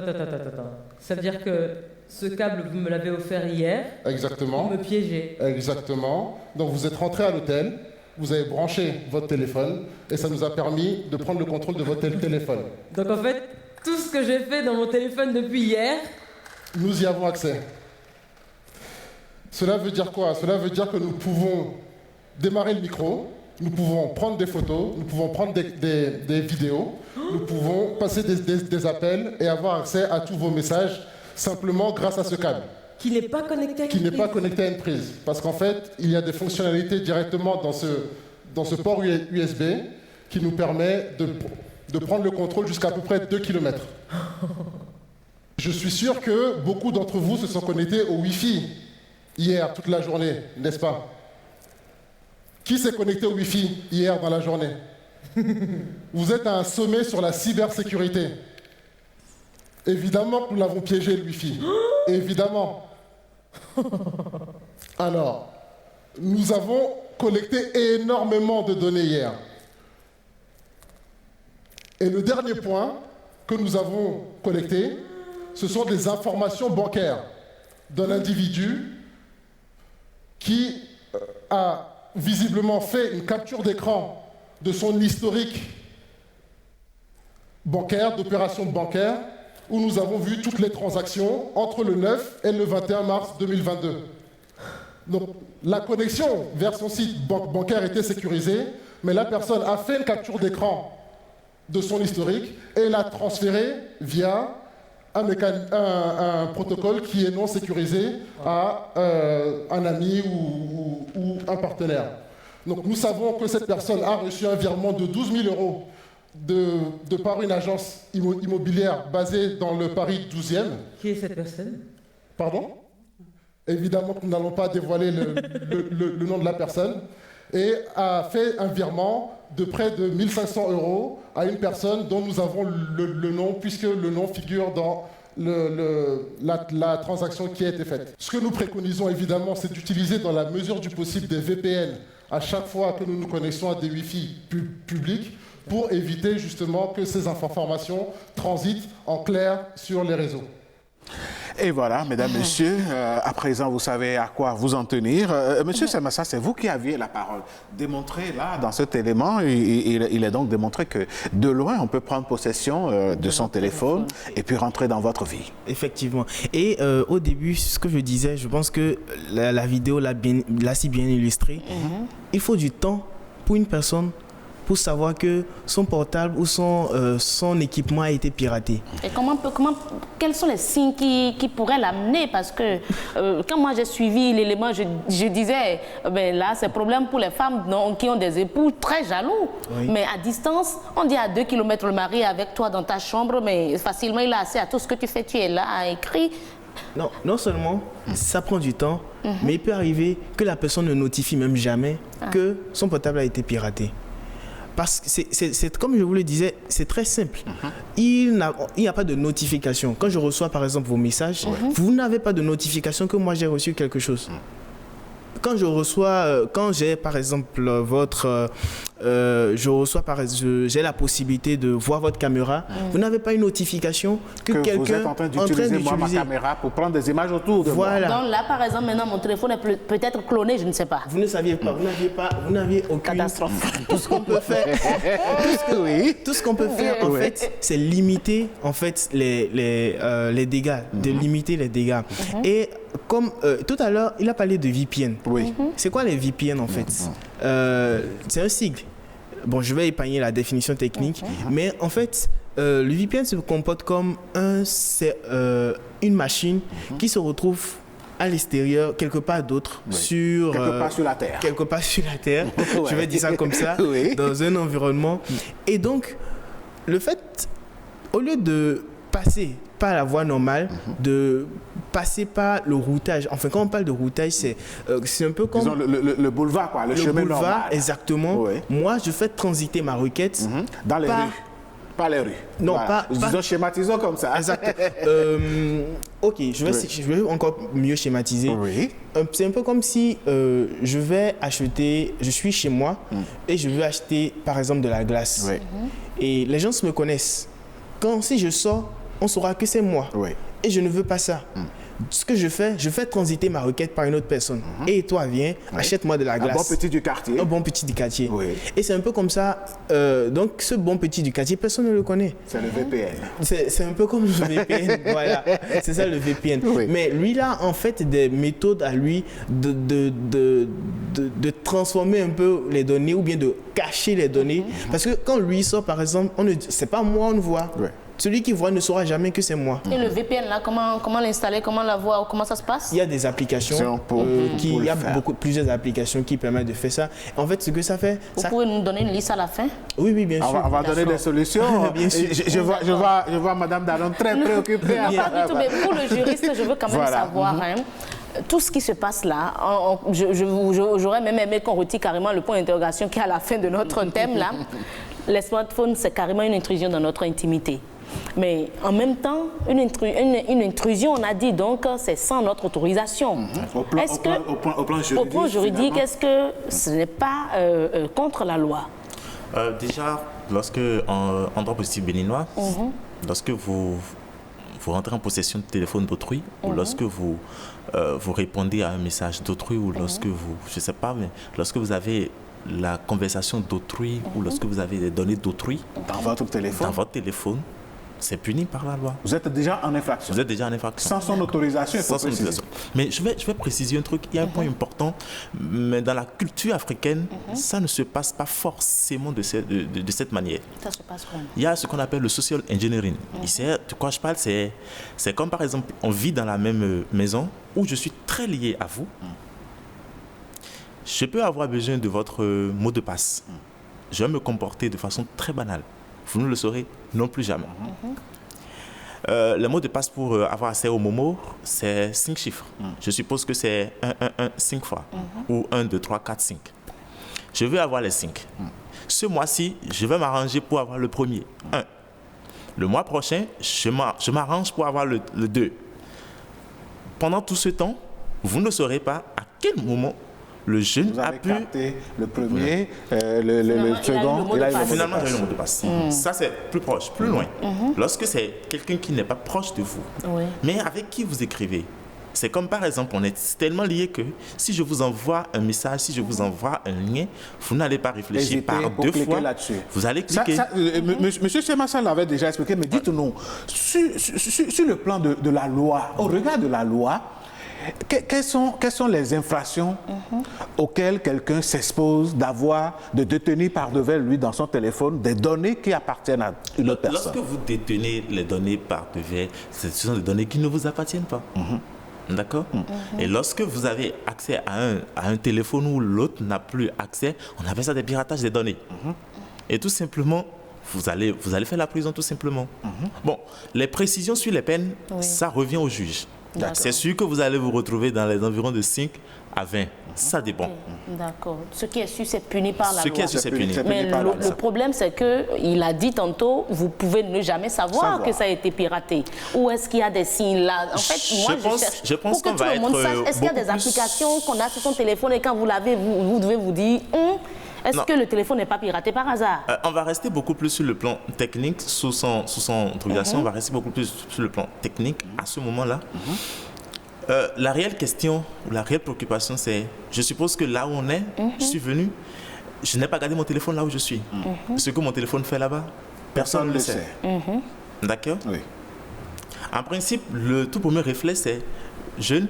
Ça veut dire que ce câble, vous me l'avez offert hier. Exactement. Pour me piéger. Exactement. Donc vous êtes rentré à l'hôtel, vous avez branché votre téléphone et ça nous a permis de prendre le contrôle de votre téléphone. Donc en fait, tout ce que j'ai fait dans mon téléphone depuis hier... Nous y avons accès. Cela veut dire quoi? Cela veut dire que nous pouvons démarrer le micro, nous pouvons prendre des photos, nous pouvons prendre des vidéos, nous pouvons passer des appels et avoir accès à tous vos messages simplement grâce à ce câble. Qui n'est pas connecté à une prise. Qui n'est pas connecté à une prise. Parce qu'en fait, il y a des fonctionnalités directement dans ce port USB qui nous permet de prendre le contrôle jusqu'à peu près 2 km. Je suis sûr que beaucoup d'entre vous se sont connectés au Wi-Fi hier, toute la journée, n'est-ce pas? Qui s'est connecté au Wi-Fi hier dans la journée? Vous êtes à un sommet sur la cybersécurité. Évidemment que nous l'avons piégé, le Wi-Fi. Évidemment. Alors, nous avons collecté énormément de données hier. Et le dernier point que nous avons collecté, ce sont des informations bancaires d'un individu qui a visiblement fait une capture d'écran de son historique bancaire, d'opérations bancaires, où nous avons vu toutes les transactions entre le 9 et le 21 mars 2022. Donc la connexion vers son site bancaire était sécurisée, mais la personne a fait une capture d'écran de son historique et l'a transféré via un protocole qui est non sécurisé à un ami ou un partenaire. Donc nous savons que cette personne a reçu un virement de 12 000 € de par une agence immobilière basée dans le Paris 12e. Qui est cette personne? Pardon? Évidemment que nous n'allons pas dévoiler le nom de la personne. Et a fait un virement de près de 1 500 € à une personne dont nous avons le nom, puisque le nom figure dans la transaction qui a été faite. Ce que nous préconisons évidemment, c'est d'utiliser dans la mesure du possible des VPN à chaque fois que nous nous connectons à des Wi-Fi publics pour éviter justement que ces informations transitent en clair sur les réseaux. Et voilà, mesdames, messieurs, à présent, vous savez à quoi vous en tenir. Monsieur Semassa, c'est vous qui aviez la parole. Démontrez là, dans cet élément, il est donc démontré que de loin, on peut prendre possession de son téléphone et puis rentrer dans votre vie. Effectivement. Et au début, ce que je disais, je pense que la vidéo l'a si bien illustré. Il faut du temps pour une personne pour savoir que son portable ou son équipement a été piraté. Et quels sont les signes qui pourraient l'amener? Parce que quand moi j'ai suivi l'élément, je disais, ben là c'est problème pour les femmes qui ont des époux très jaloux. Oui. Mais à distance, on dit à 2 km le mari avec toi dans ta chambre, mais facilement il a accès à tout ce que tu fais, tu es là, écrit. Non seulement ça prend du temps, mais il peut arriver que la personne ne notifie même jamais que son portable a été piraté. Parce que c'est comme je vous le disais, c'est très simple. Il n'y a pas de notification. Quand je reçois par exemple vos messages, vous n'avez pas de notification que moi j'ai reçu quelque chose. Quand je reçois, quand j'ai par exemple j'ai la possibilité de voir votre caméra, vous n'avez pas une notification que quelqu'un vous êtes en train d'utiliser ma caméra pour prendre des images autour de moi. Donc là par exemple maintenant mon téléphone est peut-être cloné, je ne sais pas. Vous ne saviez pas, vous n'aviez aucune catastrophe. Tout ce qu'on peut faire, tout ce qu'on peut faire en fait, c'est limiter en fait les dégâts, de limiter les dégâts. Et comme tout à l'heure, il a parlé de VPN. Oui. C'est quoi les VPN en fait? C'est un sigle. Bon, je vais épargner la définition technique, mais en fait, le VPN se comporte comme une machine qui se retrouve à l'extérieur, quelque part d'autre, quelque part sur la Terre. Quelque part sur la Terre, je vais dire ça comme ça, dans un environnement. Et donc, le fait, au lieu de passer par la voie normale, de passer par le routage. Enfin, quand on parle de routage, c'est un peu comme... Disons le boulevard, quoi, le chemin boulevard, normal. Exactement. Oui. Moi, je fais transiter ma requête dans les rues. Pas les rues. Non, voilà. Disons, schématisons comme ça. Exact. Ok, je vais encore mieux schématiser. Oui. C'est un peu comme si je suis chez moi et je veux acheter, par exemple, de la glace. Oui. Et les gens me connaissent. Si je sors, on saura que c'est moi. Oui. Et je ne veux pas ça. Ce que je fais transiter ma requête par une autre personne. Et toi, viens, achète-moi de la glace. Un bon petit du quartier. Un bon petit du quartier. Oui. Et c'est un peu comme ça. Donc, ce bon petit du quartier, personne ne le connaît. C'est le VPN. C'est un peu comme le VPN. Voilà. C'est ça le VPN. Oui. Mais lui, là, en fait, des méthodes à lui de transformer un peu les données ou bien de cacher les données. Parce que quand lui sort, par exemple, c'est pas moi, on le voit. Oui. Celui qui voit ne saura jamais que c'est moi. Et le VPN, là, comment l'installer, comment la voir, comment ça se passe? Il y a des applications, il y a plusieurs applications qui permettent de faire ça. En fait, ce que ça fait... Vous pouvez nous donner une liste à la fin? Oui, bien sûr. On va donner des solutions. Bien sûr. Je vois Madame Dallon très préoccupée. Pas du tout, mais pour le juriste, je veux quand même savoir... tout ce qui se passe là, j'aurais même aimé qu'on retire carrément le point d'interrogation qui est à la fin de notre thème là. Les smartphones, c'est carrément une intrusion dans notre intimité. Mais en même temps, une intrusion, on a dit donc, c'est sans notre autorisation. Au plan juridique, est-ce que ce n'est pas contre la loi? Déjà, en droit positif béninois, lorsque vous rentrez en possession de téléphone d'autrui, ou lorsque vous répondez à un message d'autrui, ou lorsque lorsque vous avez la conversation d'autrui, ou lorsque vous avez des données d'autrui dans votre téléphone, c'est puni par la loi. Vous êtes déjà en infraction. Sans son autorisation. Mais je vais préciser un truc. Il y a un point important. Mais dans la culture africaine, ça ne se passe pas forcément de cette manière. Ça se passe comment? Il y a ce qu'on appelle le social engineering. Ici, de quoi je parle, c'est comme par exemple, on vit dans la même maison où je suis très lié à vous. Je peux avoir besoin de votre mot de passe. Je vais me comporter de façon très banale. Vous ne le saurez non plus jamais. Le mot de passe pour avoir accès au Momo, c'est 5 chiffres. Je suppose que c'est 1, 1, 1, 5 fois. Ou 1, 2, 3, 4, 5. Je veux avoir les 5. Ce mois-ci, je vais m'arranger pour avoir le premier. 1. Le mois prochain, je m'arrange pour avoir le 2. Pendant tout ce temps, vous ne saurez pas à quel moment le jeune Vous a avez pu... capté le premier, le second, il a eu le mot de Finalement, passe. j'ai eu le mot de passe. Ça, c'est plus proche, plus loin. Lorsque c'est quelqu'un qui n'est pas proche de vous, Oui. mais avec qui vous écrivez, c'est comme par exemple, on est tellement liés que si je vous envoie un message, si je vous envoie un lien, vous n'allez pas réfléchir Hésitez par pour 2 cliquer fois. là-dessus. Vous allez cliquer. Monsieur Semassa l'avait déjà expliqué, mais dites-nous, sur le plan de la loi, au regard de la loi, quelles sont les infractions auxquelles quelqu'un s'expose de détenir par devers lui dans son téléphone des données qui appartiennent à une autre personne? Lorsque vous détenez les données par devers, ce sont des données qui ne vous appartiennent pas. D'accord. Et lorsque vous avez accès à un téléphone où l'autre n'a plus accès, on appelle ça des piratages des données. Et tout simplement, vous allez faire la prison tout simplement. Bon, les précisions sur les peines, ça revient au juge. C'est sûr que vous allez vous retrouver dans les environs de 5 à 20. Ça dépend. D'accord. Ce qui est sûr, c'est puni par la Ce loi. qui est sûr, c'est puni. Mais le problème, c'est qu'il a dit tantôt, vous pouvez ne jamais savoir que ça a été piraté. Ou est-ce qu'il y a des signes là? En fait, moi, je pense pour que qu'on tout va le monde être sache, est-ce qu'il y a des beaucoup plus- applications qu'on a sur son téléphone et quand vous l'avez, vous devez vous dire, est-ce Non. que le téléphone n'est pas piraté par hasard? On va rester beaucoup plus sur le plan technique, sous son autorisation, on va rester beaucoup plus sur le plan technique à ce moment-là. La réelle question, la réelle préoccupation, c'est, je suppose que là où on est, je suis venu, je n'ai pas gardé mon téléphone là où je suis. Ce que mon téléphone fait là-bas, personne ne le sait. D'accord? Oui. En principe, le tout premier réflexe, c'est, jeune,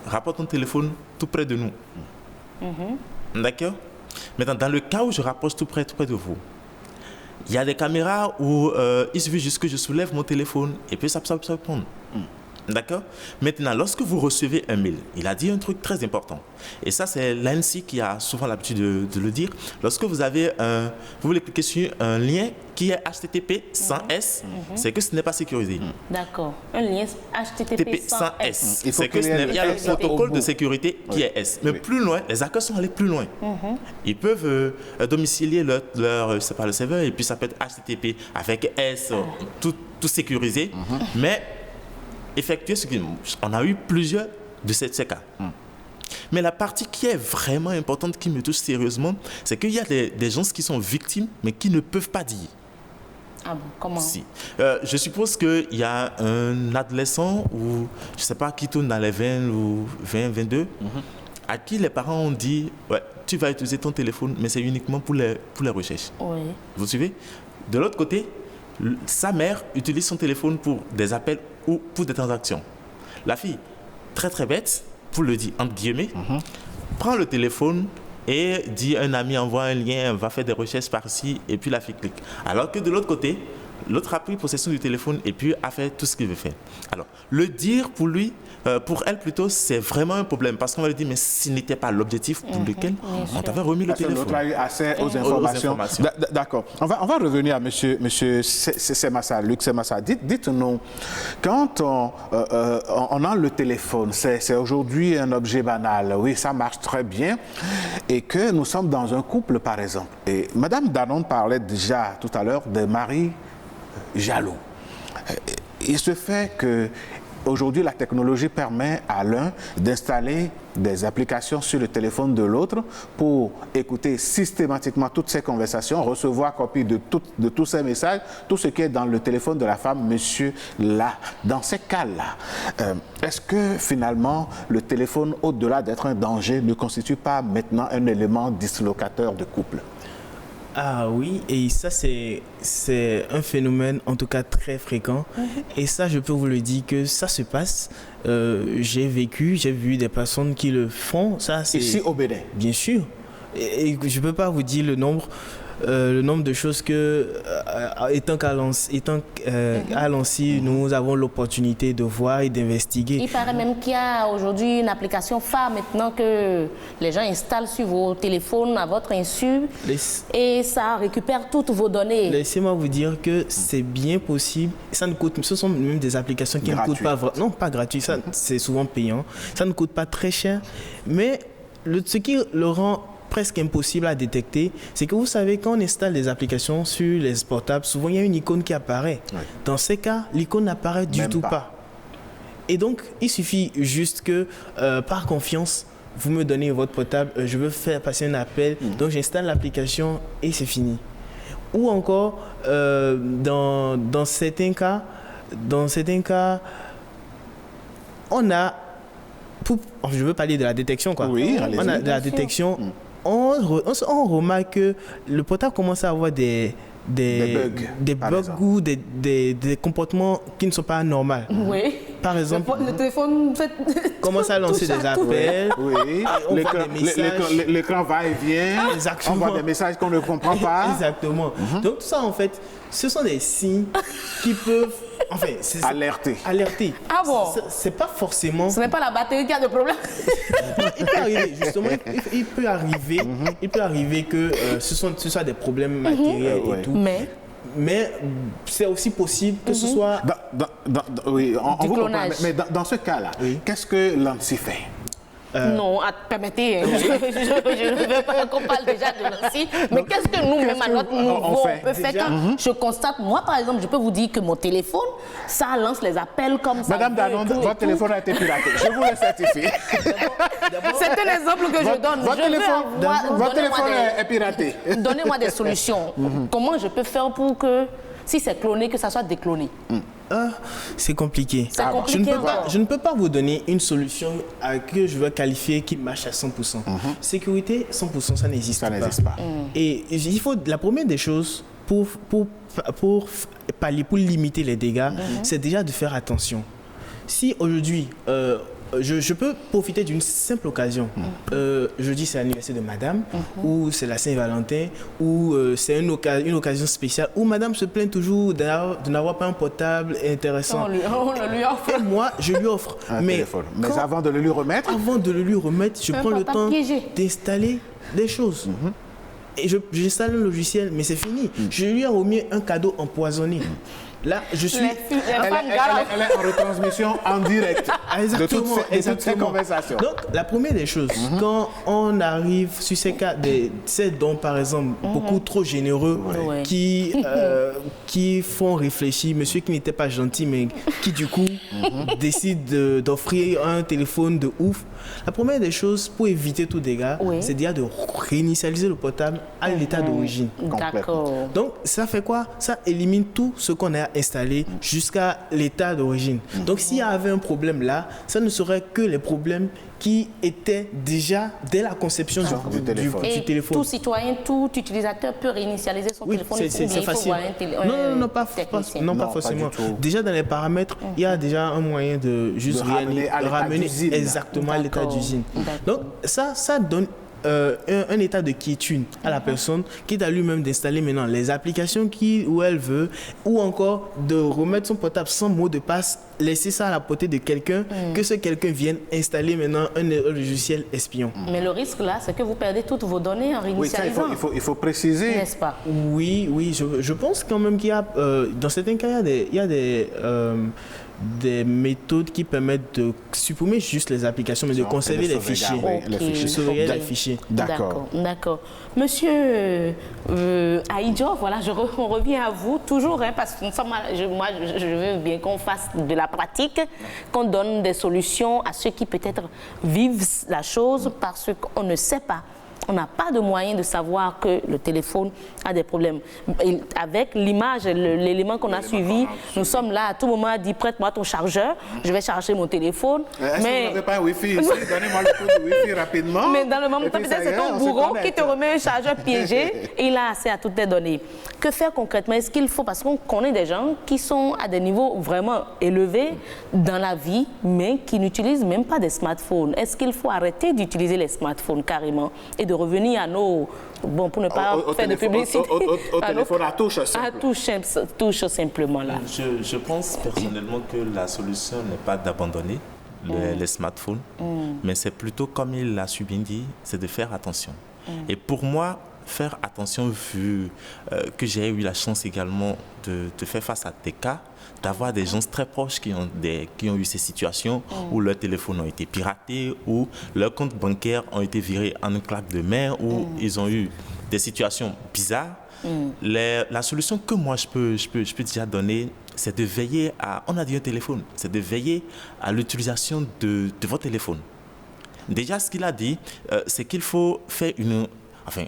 rapporte ton téléphone tout près de nous. D'accord? Maintenant, dans le cas où je rapproche tout près de vous, il y a des caméras où il suffit juste que je soulève mon téléphone et puis ça peut prendre. D'accord? Maintenant, lorsque vous recevez un mail, il a dit un truc très important. Et ça, c'est l'ANSSI qui a souvent l'habitude de le dire. Lorsque vous avez vous voulez cliquer sur un lien qui est HTTP sans S, c'est que ce n'est pas sécurisé. D'accord. Un lien HTTP sans S. Il faut C'est que qu'il y ait il y a le le S protocole au de bout. sécurité qui est S. Mais Oui. plus loin, les hackers sont allés plus loin. Ils peuvent domicilier leur c'est pas le serveur et puis ça peut être HTTP avec S, tout sécurisé. Mais effectuer ce on a eu plusieurs de ces cas. Mais la partie qui est vraiment importante, qui me touche sérieusement, c'est qu'il y a des gens qui sont victimes, mais qui ne peuvent pas dire. Ah bon, comment? Si. Je suppose qu'il y a un adolescent, ou je ne sais pas, qui tourne dans les 20 ou 20, 22, à qui les parents ont dit, ouais, tu vas utiliser ton téléphone, mais c'est uniquement pour les recherches. Oui. Vous suivez? De l'autre côté, sa mère utilise son téléphone pour des appels ou pour des transactions. La fille, très très bête, pour le dire entre guillemets, prend le téléphone et dit un ami envoie un lien, va faire des recherches par-ci et puis la fille clique. Alors que de l'autre côté, l'autre a pris possession du téléphone et puis a fait tout ce qu'il veut faire. Alors, le dire pour lui, pour elle plutôt, c'est vraiment un problème parce qu'on va lui dire, mais ce n'était pas l'objectif pour lequel on t'avait remis le Parce que téléphone. l'autre a eu accès aux informations. D'accord. On va revenir à monsieur Semassa, Luc Semassa. Dites-nous, quand on a le téléphone, c'est aujourd'hui un objet banal, oui, ça marche très bien, et que nous sommes dans un couple, par exemple. Et Madame Danon parlait déjà tout à l'heure des maris jaloux. Il se fait que aujourd'hui, la technologie permet à l'un d'installer des applications sur le téléphone de l'autre pour écouter systématiquement toutes ces conversations, recevoir copie de tous ces messages, tout ce qui est dans le téléphone de la femme, monsieur là. Dans ces cas-là, est-ce que finalement le téléphone, au-delà d'être un danger, ne constitue pas maintenant un élément dislocateur de couple? Ah oui, et ça c'est un phénomène en tout cas très fréquent. Et ça, je peux vous le dire que ça se passe. J'ai vu des personnes qui le font. Ça, c'est Ici au Bénin? Bien sûr. Et je ne peux pas vous dire le nombre de choses que, à Lancy, nous avons l'opportunité de voir et d'investiguer. Il paraît même qu'il y a aujourd'hui une application phare maintenant que les gens installent sur vos téléphones à votre insu et ça récupère toutes vos données. Laissez-moi vous dire que c'est bien possible. Ça ne coûte, ce sont même des applications qui ne coûtent pas, non pas gratuit, ça c'est souvent payant. Ça ne coûte pas très cher, mais ce qui le rend presque impossible à détecter, c'est que vous savez, quand on installe des applications sur les portables, souvent il y a une icône qui apparaît. Oui. Dans ces cas, l'icône n'apparaît du tout pas. Et donc, il suffit juste que, par confiance, vous me donnez votre portable, je veux faire passer un appel, donc j'installe l'application et c'est fini. Ou encore, dans certains cas, on a, je veux parler de la détection, quoi. Oui, on a de la détection. On remarque que le portable commence à avoir des bugs ou des comportements qui ne sont pas normaux. Oui. Par exemple, le téléphone commence à lancer des appels. Oui. L'écran va et vient. Exactement. On voit des messages qu'on ne comprend pas. Exactement. Donc tout ça, en fait, ce sont des signes qui peuvent alerter. Ah bon? C'est pas forcément. Ce n'est pas la batterie qui a des problèmes. Il peut arriver, justement, il peut arriver que ce soit des problèmes matériels et tout. Mais c'est aussi possible que ce soit... Oui, on vous comprend. Mais dans ce cas-là, qu'est-ce que l'ANSSI fait? Non, permettez, je ne veux pas qu'on parle déjà de l'ANSSI, mais qu'est-ce que nous-mêmes, à notre niveau, on peut faire quand je constate, moi par exemple, je peux vous dire que mon téléphone, ça lance les appels comme ça. Madame Danon, votre téléphone a été piraté, je vous le certifie. C'est un exemple que je donne. Votre téléphone est piraté. Donnez-moi des solutions. Comment je peux faire pour que, si c'est cloné, que ça soit décloné? C'est compliqué. Je ne peux pas vous donner une solution que je veux qualifier qui marche à 100%. Sécurité, 100%, ça n'existe pas. Et il faut, la première des choses pour limiter les dégâts, c'est déjà de faire attention. Si aujourd'hui, je peux profiter d'une simple occasion. Jeudi, c'est l'anniversaire de madame, ou c'est la Saint-Valentin, ou c'est une occasion spéciale, où madame se plaint toujours de n'avoir pas un portable intéressant. On le lui offre. Et moi, je lui offre. Mais avant de le lui remettre? Avant de le lui remettre, je prends le temps d'installer des choses. Et j'installe un logiciel, mais c'est fini. Je lui ai remis un cadeau empoisonné. Là, je suis... Elle est en retransmission en direct de toutes ces conversations. Donc, la première des choses, quand on arrive sur ces cas, ces dons, par exemple, beaucoup trop généreux, qui font réfléchir, monsieur qui n'était pas gentil, mais qui, du coup, décide d'offrir un téléphone de ouf, la première des choses, pour éviter tout dégât, c'est déjà de réinitialiser le portable à l'état d'origine. D'accord. Donc, ça fait quoi? Ça élimine tout ce qu'on a installé jusqu'à l'état d'origine. Donc, s'il y avait un problème là, ça ne serait que les problèmes qui étaient déjà dès la conception du téléphone. Tout citoyen, tout utilisateur peut réinitialiser son téléphone. C'est facile. Non, pas forcément. Déjà dans les paramètres, il y a déjà un moyen de juste ramener exactement à l'état d'usine. Donc ça donne un état de quiétude à la personne qui est à lui-même d'installer maintenant les applications qu'il ou elle veut, ou encore de remettre son portable sans mot de passe, laisser ça à la portée de quelqu'un, que ce quelqu'un vienne installer maintenant un logiciel espion. Mais le risque là, c'est que vous perdez toutes vos données en réinitialisant. Oui, il faut préciser. N'est-ce pas? Oui, je pense quand même qu'il y a, dans certains cas, il y a des méthodes qui permettent de supprimer juste les applications, mais de conserver les fichiers. De sauvegarder les fichiers. D'accord. Monsieur Aïdjo, voilà, on revient à vous toujours, parce que moi, je veux bien qu'on fasse de la pratique, qu'on donne des solutions à ceux qui peut-être vivent la chose parce qu'on ne sait pas. On n'a pas de moyen de savoir que le téléphone a des problèmes. Et avec l'image, l'élément qu'on a suivi, nous sommes là à tout moment à dire prête-moi ton chargeur, je vais charger mon téléphone. Est-ce que vous n'avez pas un Wi-Fi ici? Donnez-moi le code de Wi-Fi rapidement. Mais dans le moment, peut-être c'est ton bourreau qui te remet un chargeur piégé et il a accès à toutes tes données. Que faire concrètement? Est-ce qu'il faut, parce qu'on connaît des gens qui sont à des niveaux vraiment élevés dans la vie, mais qui n'utilisent même pas des smartphones. Est-ce qu'il faut arrêter d'utiliser les smartphones carrément et de revenir à nos... Bon, pour ne pas faire de publicité. Au téléphone à touche simple. À touche simplement là. Je pense personnellement que la solution n'est pas d'abandonner les smartphones, mais c'est plutôt, comme il l'a si bien dit, c'est de faire attention. Et pour moi, faire attention vu que j'ai eu la chance également de faire face à des cas, d'avoir des gens très proches qui ont eu ces situations où leurs téléphones ont été piratés, où leurs comptes bancaires ont été virés en un claque de main, où ils ont eu des situations bizarres. La solution que moi je peux déjà donner, c'est de veiller à... On a dit un téléphone, c'est de veiller à l'utilisation de votre téléphone. Déjà, ce qu'il a dit, c'est qu'il faut faire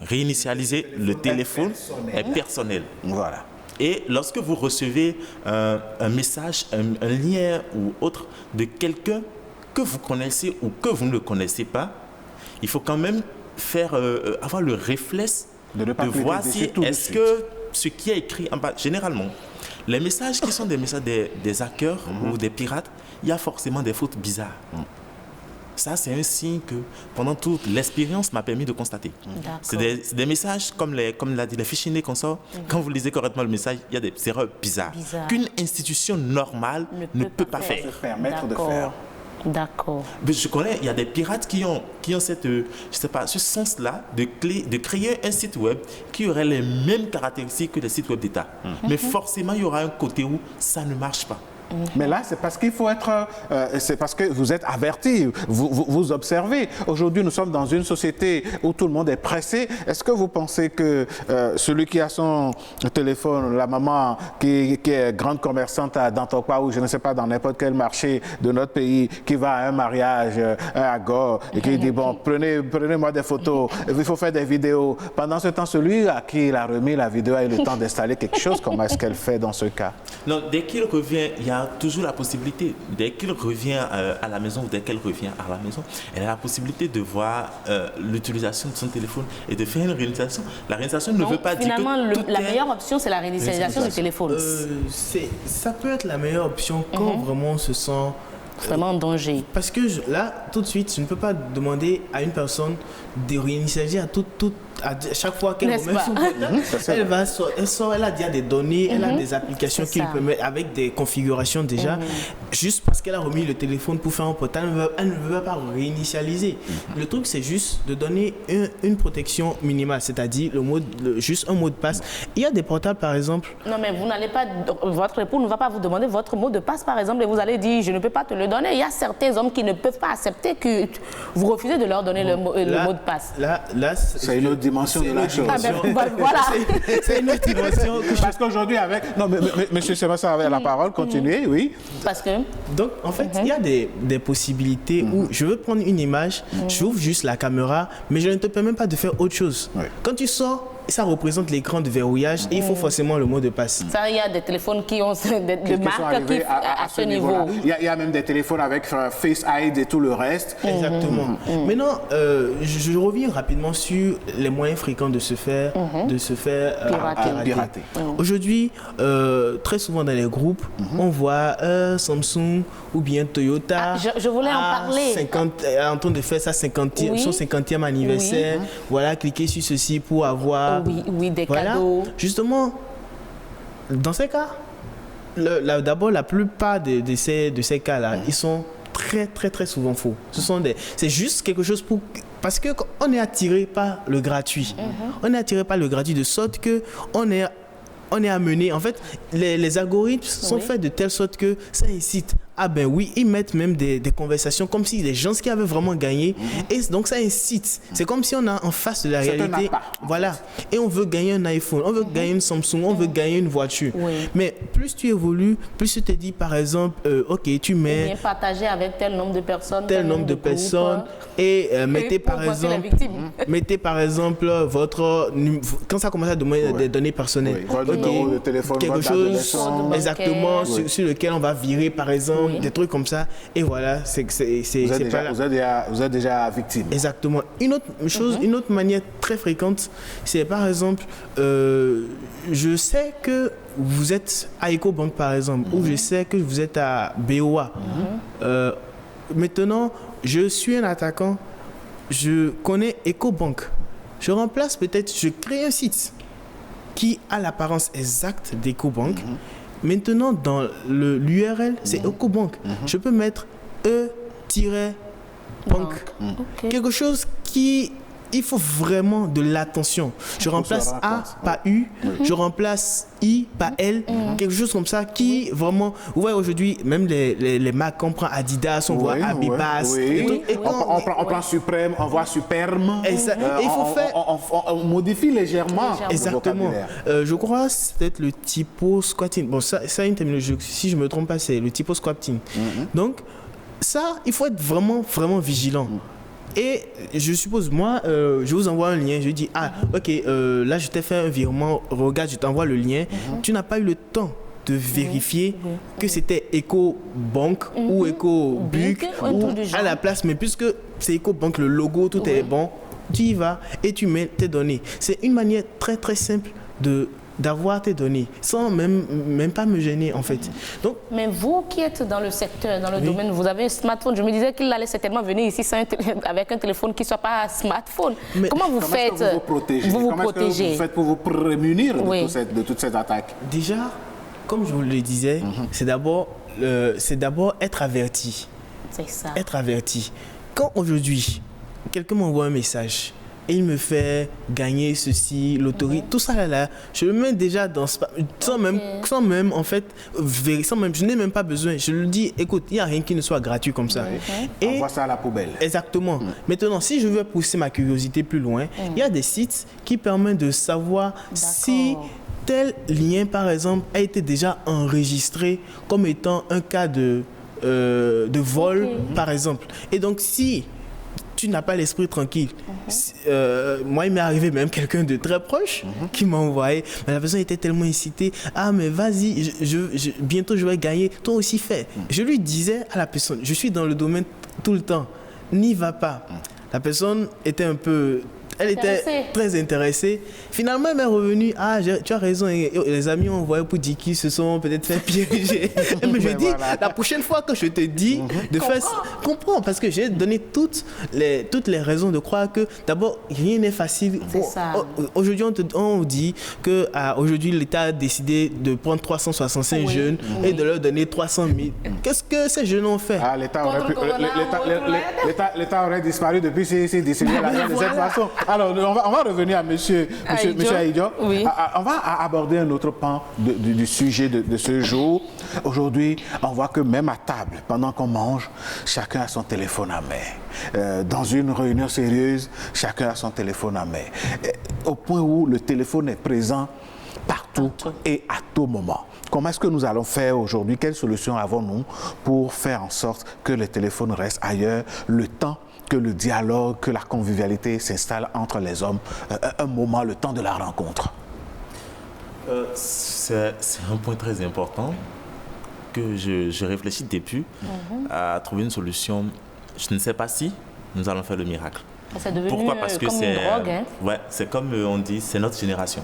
réinitialiser le téléphone personnel. Voilà. Et lorsque vous recevez un message, un lien ou autre de quelqu'un que vous connaissez ou que vous ne connaissez pas, il faut quand même avoir le réflexe de voir si est-ce que ce qui est écrit en bas, généralement, les messages qui sont des messages des hackers ou des pirates, il y a forcément des fautes bizarres. Ça, c'est un signe que pendant toute l'expérience m'a permis de constater. C'est des messages, comme l'a dit, les fichiers qu'on sort. Quand vous lisez correctement le message, il y a des erreurs bizarres qu'une institution normale ne peut pas faire. Se permettre de faire. D'accord. Je connais, il y a des pirates qui ont ce sens-là de créer un site web qui aurait les mêmes caractéristiques que les sites web d'État. Mais forcément, il y aura un côté où ça ne marche pas. Mais là, c'est parce qu'il faut être... c'est parce que vous êtes avertis, vous observez. Aujourd'hui, nous sommes dans une société où tout le monde est pressé. Est-ce que vous pensez que celui qui a son téléphone, la maman qui est grande commerçante à Dantokwa ou je ne sais pas, dans n'importe quel marché de notre pays, qui va à un mariage, à Gore, et qui dit, bon, prenez-moi des photos, il faut faire des vidéos. Pendant ce temps, celui à qui il a remis la vidéo a eu le temps d'installer quelque chose. Comment est-ce qu'elle fait dans ce cas? Non, dès qu'il revient, il y a toujours la possibilité, dès qu'il revient à la maison ou dès qu'elle revient à la maison, elle a la possibilité de voir l'utilisation de son téléphone et de faire une réinitialisation. La réinitialisation ne veut pas dire que finalement, la meilleure option, c'est la réinitialisation du téléphone. Ça peut être la meilleure option quand vraiment on se sent vraiment en danger. Parce que là, tout de suite, je ne peux pas demander à une personne de réinitialiser à chaque fois qu'elle remet son portable. Elle a déjà des données, elle a des applications qu'il peut mettre avec des configurations déjà. Juste parce qu'elle a remis le téléphone pour faire un portable, elle ne veut pas réinitialiser. Le truc, c'est juste de donner une protection minimale, c'est-à-dire juste un mot de passe. Il y a des portables, par exemple. Non, mais vous n'allez pas, votre époux ne va pas vous demander votre mot de passe, par exemple, et vous allez dire, je ne peux pas te le donner. Il y a certains hommes qui ne peuvent pas accepter que vous refusez de leur donner le mot de passe. Là, c'est une autre dimension de la chose. Voilà. C'est une autre dimension. Parce qu'aujourd'hui, avec... Non, mais monsieur Sébastien avait la parole, continuez, oui. Parce que... Donc, en fait, il y a des possibilités où je veux prendre une image, j'ouvre juste la caméra, mais je ne te permets pas de faire autre chose. Quand tu sors, ça représente l'écran de verrouillage et il faut forcément le mot de passe. Ça, il y a des téléphones qui ont des marques qui à ce niveau. Il y a même des téléphones avec Face ID et tout le reste. Exactement. Maintenant, je reviens rapidement sur les moyens fréquents de se faire, pirater. Aujourd'hui, très souvent dans les groupes, on voit Samsung ou bien Toyota. Je voulais en parler. En train de faire son 50e anniversaire. Voilà, cliquez sur ceci pour avoir... des cadeaux. Justement, dans ces cas, d'abord, la plupart de ces cas-là, ils sont très, très, très souvent faux. C'est juste quelque chose pour... Parce qu'on est attiré par le gratuit. On est attiré par le gratuit de sorte qu'on est amené... En fait, les algorithmes sont faits de telle sorte que ça incite. Ah ben oui, ils mettent même des conversations comme si les gens qui avaient vraiment gagné. Et donc ça incite. C'est comme si on a en face de la réalité. Voilà. Et on veut gagner un iPhone, on veut gagner une Samsung, on veut gagner une voiture. Mais plus tu évolues, plus tu te dis par exemple, ok, tu mets... Bien partager avec tel nombre de personnes. Tel nombre de personnes. Et mettez par exemple votre... Quand ça commence à demander des données personnelles. Votre numéro de téléphone, quelque chose exactement sur lequel on va virer par exemple. Des trucs comme ça, et voilà, vous êtes déjà victime. Exactement. Une autre chose, une autre manière très fréquente, c'est par exemple, je sais que vous êtes à EcoBank par exemple, ou je sais que vous êtes à BOA. Maintenant, je suis un attaquant, je connais EcoBank. Je remplace peut-être, je crée un site qui a l'apparence exacte d'EcoBank. Maintenant, dans l'URL, c'est EcoBank. Je peux mettre E-bank. Quelque chose qui il faut vraiment de l'attention. Je remplace A par U, je remplace I par L, quelque chose comme ça qui vraiment... Vous voyez aujourd'hui, même les marques, on prend Adidas, on voit Abibas. Et on prend Suprême, on voit Superme. Et il faut faire... On modifie légèrement. Exactement. Je crois que c'est peut-être le typo squatting. Bon, ça une terminologie. Si je ne me trompe pas, c'est le typo squatting. Donc, ça, il faut être vraiment, vraiment vigilant. Et je suppose, moi, je vous envoie un lien, je dis, là, je t'ai fait un virement, regarde, je t'envoie le lien. Tu n'as pas eu le temps de vérifier que c'était EcoBank ou EcoBuc ou à la place, mais puisque c'est EcoBank, le logo, tout est bon, tu y vas et tu mets tes données. C'est une manière très, très simple d'avoir tes données, sans même pas me gêner en fait. Donc, mais vous qui êtes dans le secteur, dans le domaine, vous avez un smartphone. Je me disais qu'il allait certainement venir ici avec un téléphone qui ne soit pas un smartphone. Mais comment vous faites? Vous vous protégez. Comment est-ce que vous faites pour vous prémunir de toutes ces attaques? Déjà, comme je vous le disais, c'est d'abord être averti. C'est ça. Être averti. Quand aujourd'hui, quelqu'un m'envoie un message, et il me fait gagner ceci, loterie, tout ça là, je le mets déjà dans sans même en fait, je n'ai même pas besoin. Je lui dis, écoute, il n'y a rien qui ne soit gratuit comme ça. Et envoie ça à la poubelle. Exactement. Maintenant, si je veux pousser ma curiosité plus loin, il y a des sites qui permettent de savoir si tel lien, par exemple, a été déjà enregistré comme étant un cas de vol, par exemple. Et donc, si tu n'as pas l'esprit tranquille. Moi, il m'est arrivé même quelqu'un de très proche qui m'a envoyé. Mais la personne était tellement incitée. Ah, mais vas-y, bientôt je vais gagner. Toi aussi, fais. Je lui disais à la personne, je suis dans le domaine tout le temps. N'y va pas. La personne était un peu... Elle était très intéressée. Finalement, elle m'est revenue. Ah, tu as raison. Et les amis ont envoyé pour dire qu'ils se sont peut-être fait piéger. Mais je dis, la prochaine fois que je te dis de faire ça, comprends. Parce que j'ai donné toutes les raisons de croire que, d'abord, rien n'est facile. Aujourd'hui, on dit qu'aujourd'hui, l'État a décidé de prendre 365 jeunes et de leur donner 300 000. Qu'est-ce que ces jeunes ont fait? L'État aurait disparu depuis ces décennies-là de cette façon. Alors, on va revenir à monsieur Aïdjo. Oui. On va aborder un autre pan du sujet de ce jour. Aujourd'hui, on voit que même à table, pendant qu'on mange, chacun a son téléphone à main. Dans une réunion sérieuse, chacun a son téléphone à main. Au point où le téléphone est présent partout et à tout moment. Comment est-ce que nous allons faire aujourd'hui? Quelles solutions avons-nous pour faire en sorte que le téléphone reste ailleurs, le temps que le dialogue, que la convivialité s'installe entre les hommes, un moment, le temps de la rencontre? C'est un point très important que je réfléchis depuis à trouver une solution. Je ne sais pas si nous allons faire le miracle. C'est devenu Pourquoi? Parce que comme une drogue. Hein? Ouais, c'est comme on dit, c'est notre génération.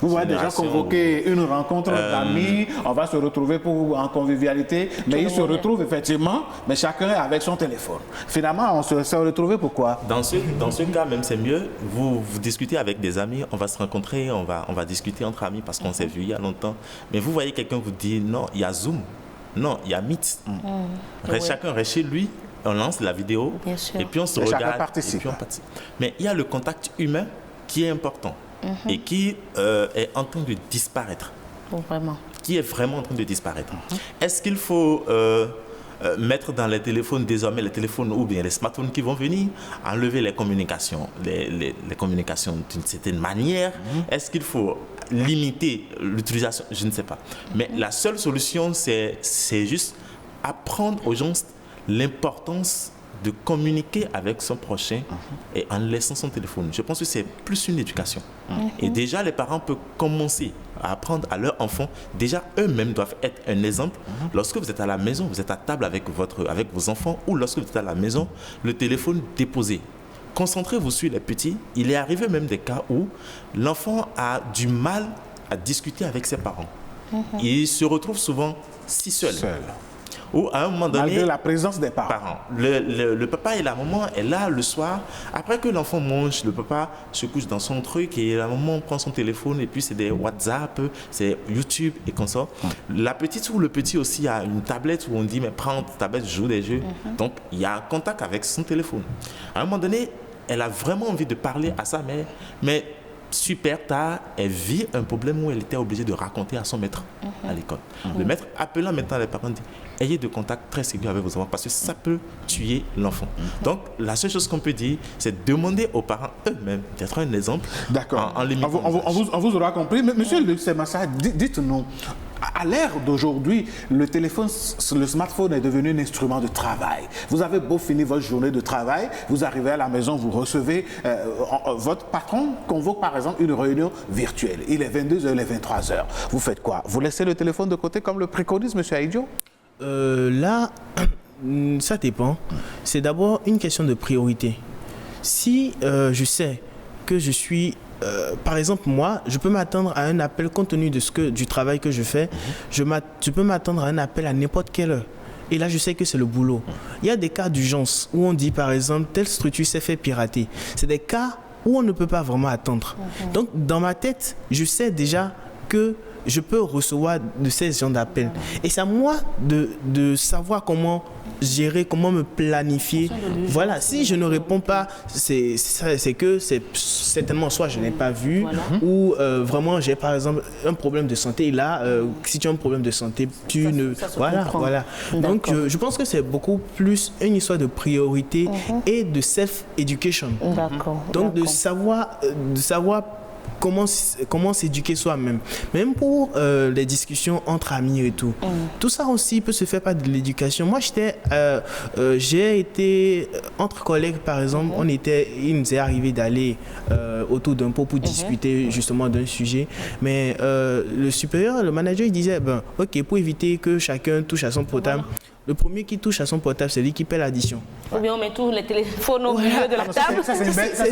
Vous avez déjà convoqué une rencontre d'amis, on va se retrouver en convivialité, mais ils se retrouvent effectivement, mais chacun est avec son téléphone. Finalement, on s'est retrouvé pourquoi? Dans ce cas, même c'est mieux, vous discutez avec des amis, on va se rencontrer, on va discuter entre amis parce qu'on s'est vu il y a longtemps. Mais vous voyez quelqu'un vous dit, non, il y a Zoom, non, il y a Meet. Chacun reste chez lui, on lance la vidéo, et puis on se regarde. Chacun participe. Et puis on participe. Mais il y a le contact humain qui est important. Et qui est en train de disparaître. Vraiment. Qui est vraiment en train de disparaître. Est-ce qu'il faut mettre dans les téléphones désormais, les téléphones ou bien les smartphones qui vont venir, enlever les communications, les communications d'une certaine manière? Est-ce qu'il faut limiter l'utilisation? Je ne sais pas. Mais la seule solution, c'est juste apprendre aux gens l'importance de communiquer avec son prochain et en laissant son téléphone. Je pense que c'est plus une éducation. Et déjà, les parents peuvent commencer à apprendre à leurs enfants. Déjà, eux-mêmes doivent être un exemple. Lorsque vous êtes à la maison, vous êtes à table avec vos enfants, ou lorsque vous êtes à la maison, le téléphone déposé. Concentrez-vous sur les petits. Il est arrivé même des cas où l'enfant a du mal à discuter avec ses parents. Il se retrouve souvent si seul. Ou à un moment donné, malgré la présence des parents. Le papa et la maman est là le soir. Après que l'enfant mange, le papa se couche dans son truc et la maman prend son téléphone et puis c'est des WhatsApp, c'est YouTube et comme ça. La petite ou le petit aussi a une tablette où on dit mais prends ta tablette, joue des jeux. Donc il y a un contact avec son téléphone. À un moment donné, elle a vraiment envie de parler à sa mère, mais super tard, elle vit un problème où elle était obligée de raconter à son maître à l'école. Le maître, appelant maintenant les parents, dit ayez de contacts très sérieux avec vos enfants parce que ça peut tuer l'enfant. Donc, la seule chose qu'on peut dire, c'est demander aux parents eux-mêmes d'être un exemple. D'accord. En limitant on vous aura compris. Mais monsieur Luc Semassa, dites-nous, à l'ère d'aujourd'hui, le téléphone, le smartphone est devenu un instrument de travail. Vous avez beau finir votre journée de travail, vous arrivez à la maison, vous recevez, votre patron convoque par exemple une réunion virtuelle. Il est 22h, il est 23h. Vous faites quoi? Vous laissez le téléphone de côté comme le préconise monsieur Aïdjo? Là, ça dépend. C'est d'abord une question de priorité. Si je sais que je suis... par exemple, moi, je peux m'attendre à un appel compte tenu du travail que je fais. Je peux m'attendre à un appel à n'importe quelle heure. Et là, je sais que c'est le boulot. Il y a des cas d'urgence où on dit, par exemple, telle structure s'est fait pirater. C'est des cas où on ne peut pas vraiment attendre. Donc, dans ma tête, je sais déjà que je peux recevoir de ces gens d'appels. Et c'est à moi de savoir comment gérer, comment me planifier. Voilà, si je ne réponds pas, c'est que c'est certainement soit je n'ai pas vu ou vraiment j'ai par exemple un problème de santé. Et là, si tu as un problème de santé, tu ne... Voilà. Donc, je pense que c'est beaucoup plus une histoire de priorité et de self-education. Donc, de savoir comment s'éduquer soi-même. Même pour les discussions entre amis et tout. Tout ça aussi peut se faire par de l'éducation. Moi, j'ai été entre collègues, par exemple, il nous est arrivé d'aller autour d'un pot pour discuter justement d'un sujet. Mais le supérieur, le manager, il disait, ok, pour éviter que chacun touche à son portable, le premier qui touche à son portable, c'est lui qui paie l'addition. Ou bien on met tous les téléphones au milieu de la table. Ça, c'est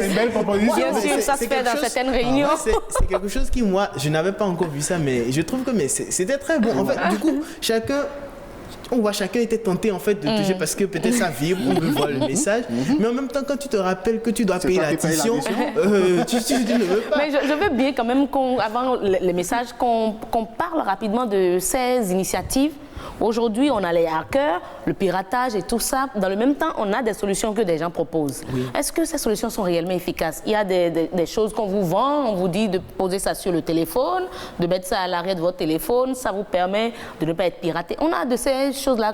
une belle proposition. Bien sûr, ça se fait dans certaines réunions. C'est quelque chose qui, moi, je n'avais pas encore vu ça, mais je trouve que c'était très bon. En fait, du coup, chacun était tenté en fait de toucher parce que peut-être ça vibre, on veut voir le message. Mais en même temps, quand tu te rappelles que tu dois payer l'addition, tu ne veux pas. Mais je veux bien quand même avant les messages, qu'on parle rapidement de ces initiatives. Aujourd'hui, on a les hackers, le piratage et tout ça. Dans le même temps, on a des solutions que des gens proposent. Est-ce que ces solutions sont réellement efficaces? Il y a des choses qu'on vous vend, on vous dit de poser ça sur le téléphone, de mettre ça à l'arrêt de votre téléphone, ça vous permet de ne pas être piraté. On a de ces choses-là.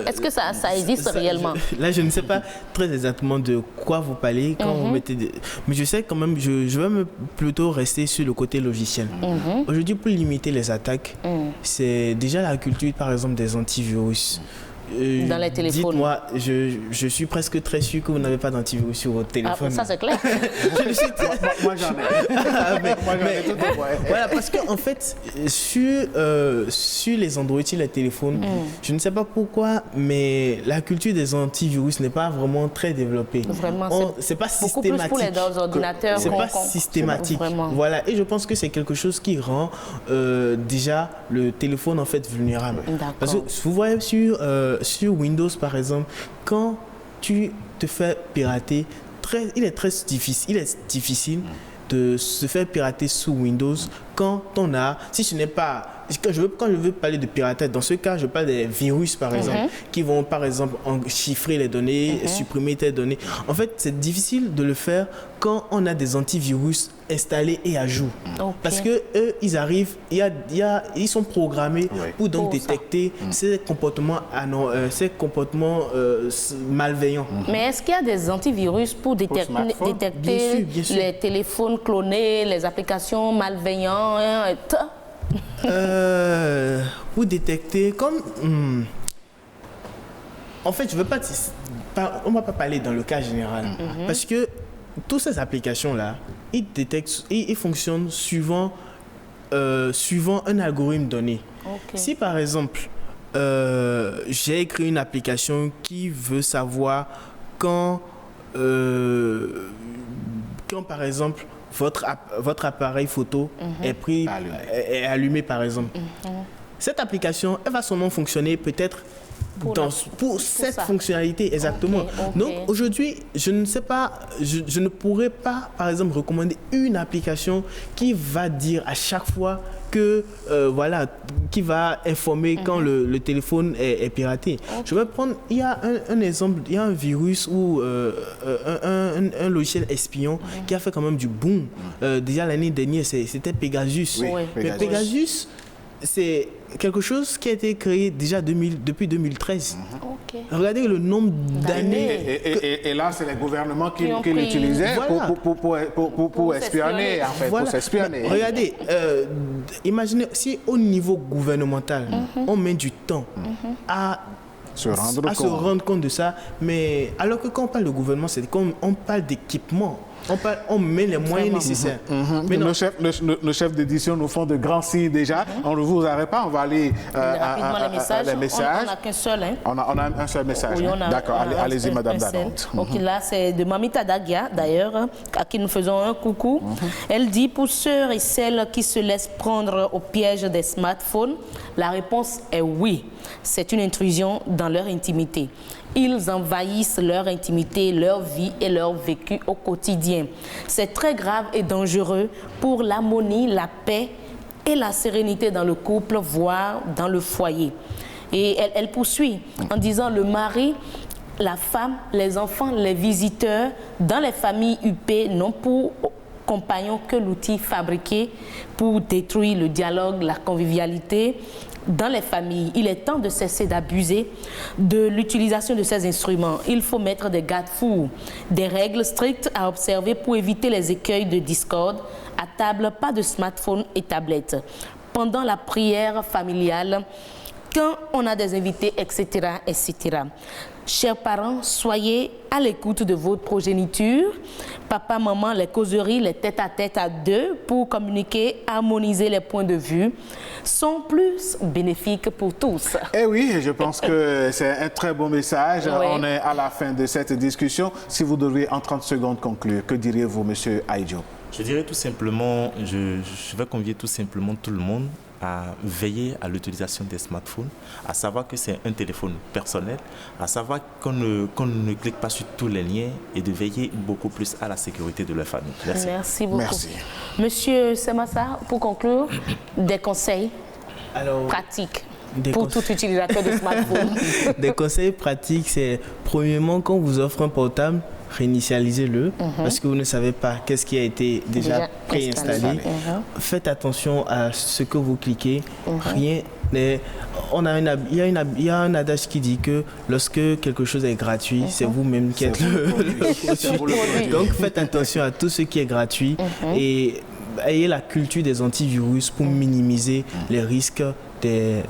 Est-ce que ça existe réellement? Là, je ne sais pas très exactement de quoi vous parlez quand vous mettez... Mais je sais quand même, je vais plutôt rester sur le côté logiciel. Aujourd'hui, pour limiter les attaques, c'est déjà la culture, par exemple, des antivirus. Dans les téléphones. Dites-moi, je suis presque très sûr que vous n'avez pas d'antivirus sur votre téléphone. Ça, c'est clair. Moi, j'en ai. Voilà, parce qu'en fait, sur les Android, sur les téléphones, je ne sais pas pourquoi, mais la culture des antivirus n'est pas vraiment très développée. Vraiment, c'est pas beaucoup systématique. Plus pour les ordinateurs. C'est pas systématique. Voilà, et je pense que c'est quelque chose qui rend déjà le téléphone en fait vulnérable. Parce que vous voyez sur Windows, par exemple, quand tu te fais pirater, il est difficile de se faire pirater sous Windows quand on a, si ce n'est pas, quand je veux parler de piratage, dans ce cas, je parle des virus, par exemple, qui vont, par exemple, chiffrer les données, supprimer tes données. En fait, c'est difficile de le faire quand on a des antivirus installés et à jour. Parce que eux, ils arrivent, ils sont programmés pour donc détecter ces comportements malveillants. Mais est-ce qu'il y a des antivirus pour détecter les téléphones clonés, les applications malveillantes? Pour détecter comme en fait je veux pas on va pas parler dans le cas général parce que toutes ces applications là ils détectent et ils fonctionnent suivant un algorithme donné. Si par exemple j'ai écrit une application qui veut savoir quand par exemple votre appareil photo est allumé, par exemple. Cette application, elle va seulement fonctionner peut-être pour cette ça. fonctionnalité, exactement. Ok. Donc aujourd'hui, je ne sais pas, je ne pourrais pas, par exemple, recommander une application qui va dire à chaque fois que, voilà, qui va informer quand le téléphone est piraté. Je vais prendre, il y a un exemple, il y a un virus ou un logiciel espion qui a fait quand même du boom. Déjà l'année dernière, c'était Pegasus. Oui, Mais Pegasus, c'est quelque chose qui a été créé déjà depuis 2013. Ok. Regardez le nombre d'années. Et là, c'est les gouvernements qui ont l'utilisaient Voilà. pour espionner, en fait, Voilà. pour s'espionner. Regardez, imaginez si au niveau gouvernemental, on met du temps à Se rendre se compte. rendre compte de ça, mais alors que quand on parle de gouvernement, c'est comme on parle d'équipement. On met les moyens nécessaires. Mais non, Nos chefs d'édition nous font de grands signes déjà. On ne vous arrête pas, on va aller Rapidement, les messages. les messages. On n'a qu'un seul. Hein. On a un seul message. Oui, on a- D'accord, on a allez-y, un Madame seul. Danante. Ok, là, c'est de Mamita Dagia, d'ailleurs, à qui nous faisons un coucou. Elle dit, pour ceux et celles qui se laissent prendre au piège des smartphones, la réponse est oui. C'est une intrusion dans leur intimité. Ils envahissent leur intimité, leur vie et leur vécu au quotidien. C'est très grave et dangereux pour l'harmonie, la paix et la sérénité dans le couple, voire dans le foyer. Et elle poursuit en disant le mari, la femme, les enfants, les visiteurs dans les familles huppées n'ont pour compagnon que l'outil fabriqué pour détruire le dialogue, la convivialité dans les familles. Il est temps de cesser d'abuser de l'utilisation de ces instruments. Il faut mettre des garde-fous, des règles strictes à observer pour éviter les écueils de discorde. À table, pas de smartphone et tablette. Pendant la prière familiale, quand on a des invités, etc., etc. Chers parents, soyez à l'écoute de votre progéniture. Papa, maman, les causeries, les tête-à-tête à deux pour communiquer, harmoniser les points de vue sont plus bénéfiques pour tous. Eh oui, je pense que c'est un très beau message. Oui. On est à la fin de cette discussion. Si vous deviez en 30 secondes conclure, que diriez-vous, Monsieur Aïdjo? Je dirais tout simplement, je vais convier tout simplement tout le monde à veiller à l'utilisation des smartphones, à savoir que c'est un téléphone personnel, à savoir qu'on ne clique pas sur tous les liens et de veiller beaucoup plus à la sécurité de leur famille. Merci. Merci beaucoup. Merci. Monsieur Semassa, pour conclure, des conseils alors, pratiques Des pour conseils. tout utilisateur de smartphone. des conseils pratiques, c'est premièrement, quand on vous offre un portable, réinitialisez-le parce que vous ne savez pas qu'est-ce qui a été déjà préinstallé. Faites attention à ce que vous cliquez. Rien n'est... Il y a un adage qui dit que lorsque quelque chose est gratuit, c'est vous-même qui êtes le produit. Donc faites attention à tout ce qui est gratuit et ayez la culture des antivirus pour minimiser les risques des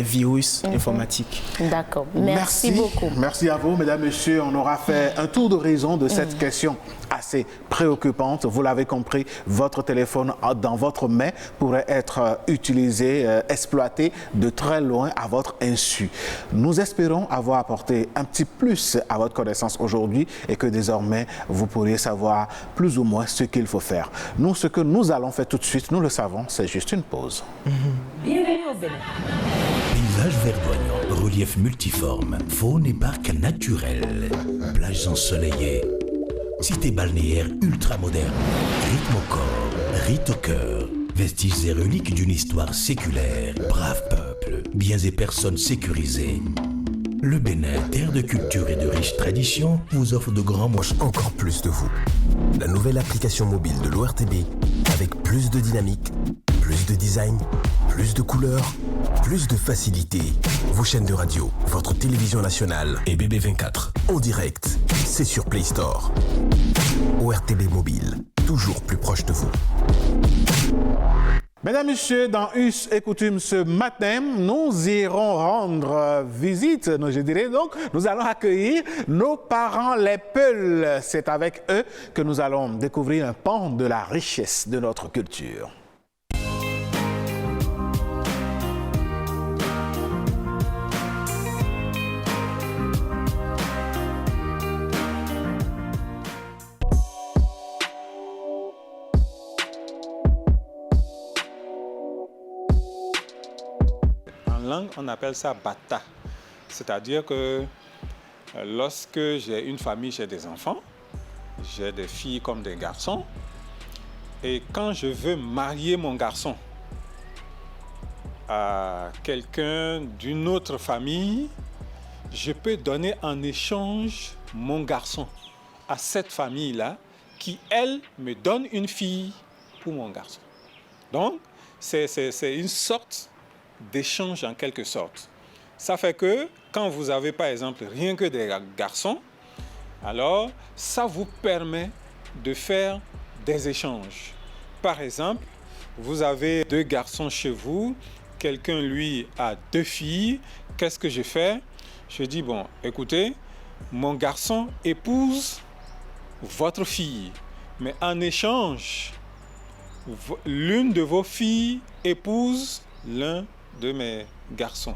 virus informatiques. D'accord. Merci beaucoup. Merci à vous, mesdames, messieurs. On aura fait un tour d'horizon de cette question assez préoccupante. Vous l'avez compris, votre téléphone dans votre main pourrait être utilisé, exploité de très loin à votre insu. Nous espérons avoir apporté un petit plus à votre connaissance aujourd'hui et que désormais, vous pourriez savoir plus ou moins ce qu'il faut faire. Nous, ce que nous allons faire tout de suite, nous le savons, c'est juste une pause. Bienvenue au Bénin. Paysage verdoyant, relief multiforme, faune et parc naturel, plages ensoleillées, cité balnéaire ultra moderne, rythme au corps, rite au cœur, vestiges et reliques d'une histoire séculaire, brave peuple, biens et personnes sécurisées. Le Bénin, terre de culture et de riches traditions, vous offre de grands mots. Encore plus de vous. La nouvelle application mobile de l'ORTB avec plus de dynamique, plus de design, plus de couleurs, plus de facilité. Vos chaînes de radio, votre télévision nationale et BB24 en direct, c'est sur Play Store. ORTB Mobile, toujours plus proche de vous. Mesdames, Messieurs, dans Us et Coutume ce matin, nous irons rendre visite, je dirais donc, nous allons accueillir nos parents les Peuls. C'est avec eux que nous allons découvrir un pan de la richesse de notre culture. En langue, on appelle ça bata. C'est-à-dire que lorsque j'ai une famille, j'ai des enfants, j'ai des filles comme des garçons. Et quand je veux marier mon garçon à quelqu'un d'une autre famille, je peux donner en échange mon garçon à cette famille-là qui, elle, me donne une fille pour mon garçon. Donc, c'est une sorte d'échange en quelque sorte. Ça fait que quand vous avez par exemple rien que des garçons, alors ça vous permet de faire des échanges. Par exemple, vous avez 2 garçons chez vous, quelqu'un lui a 2 filles, qu'est-ce que je fais? Je dis bon, écoutez, mon garçon épouse votre fille, mais en échange, l'une de vos filles épouse l'un de mes garçons.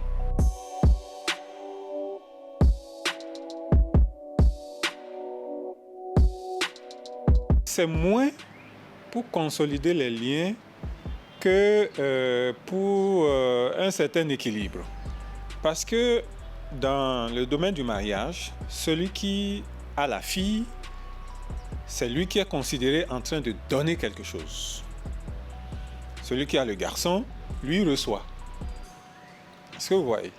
C'est moins pour consolider les liens que pour un certain équilibre. Parce que dans le domaine du mariage, celui qui a la fille, c'est lui qui est considéré en train de donner quelque chose. Celui qui a le garçon, lui reçoit. Est-ce que vous voyez?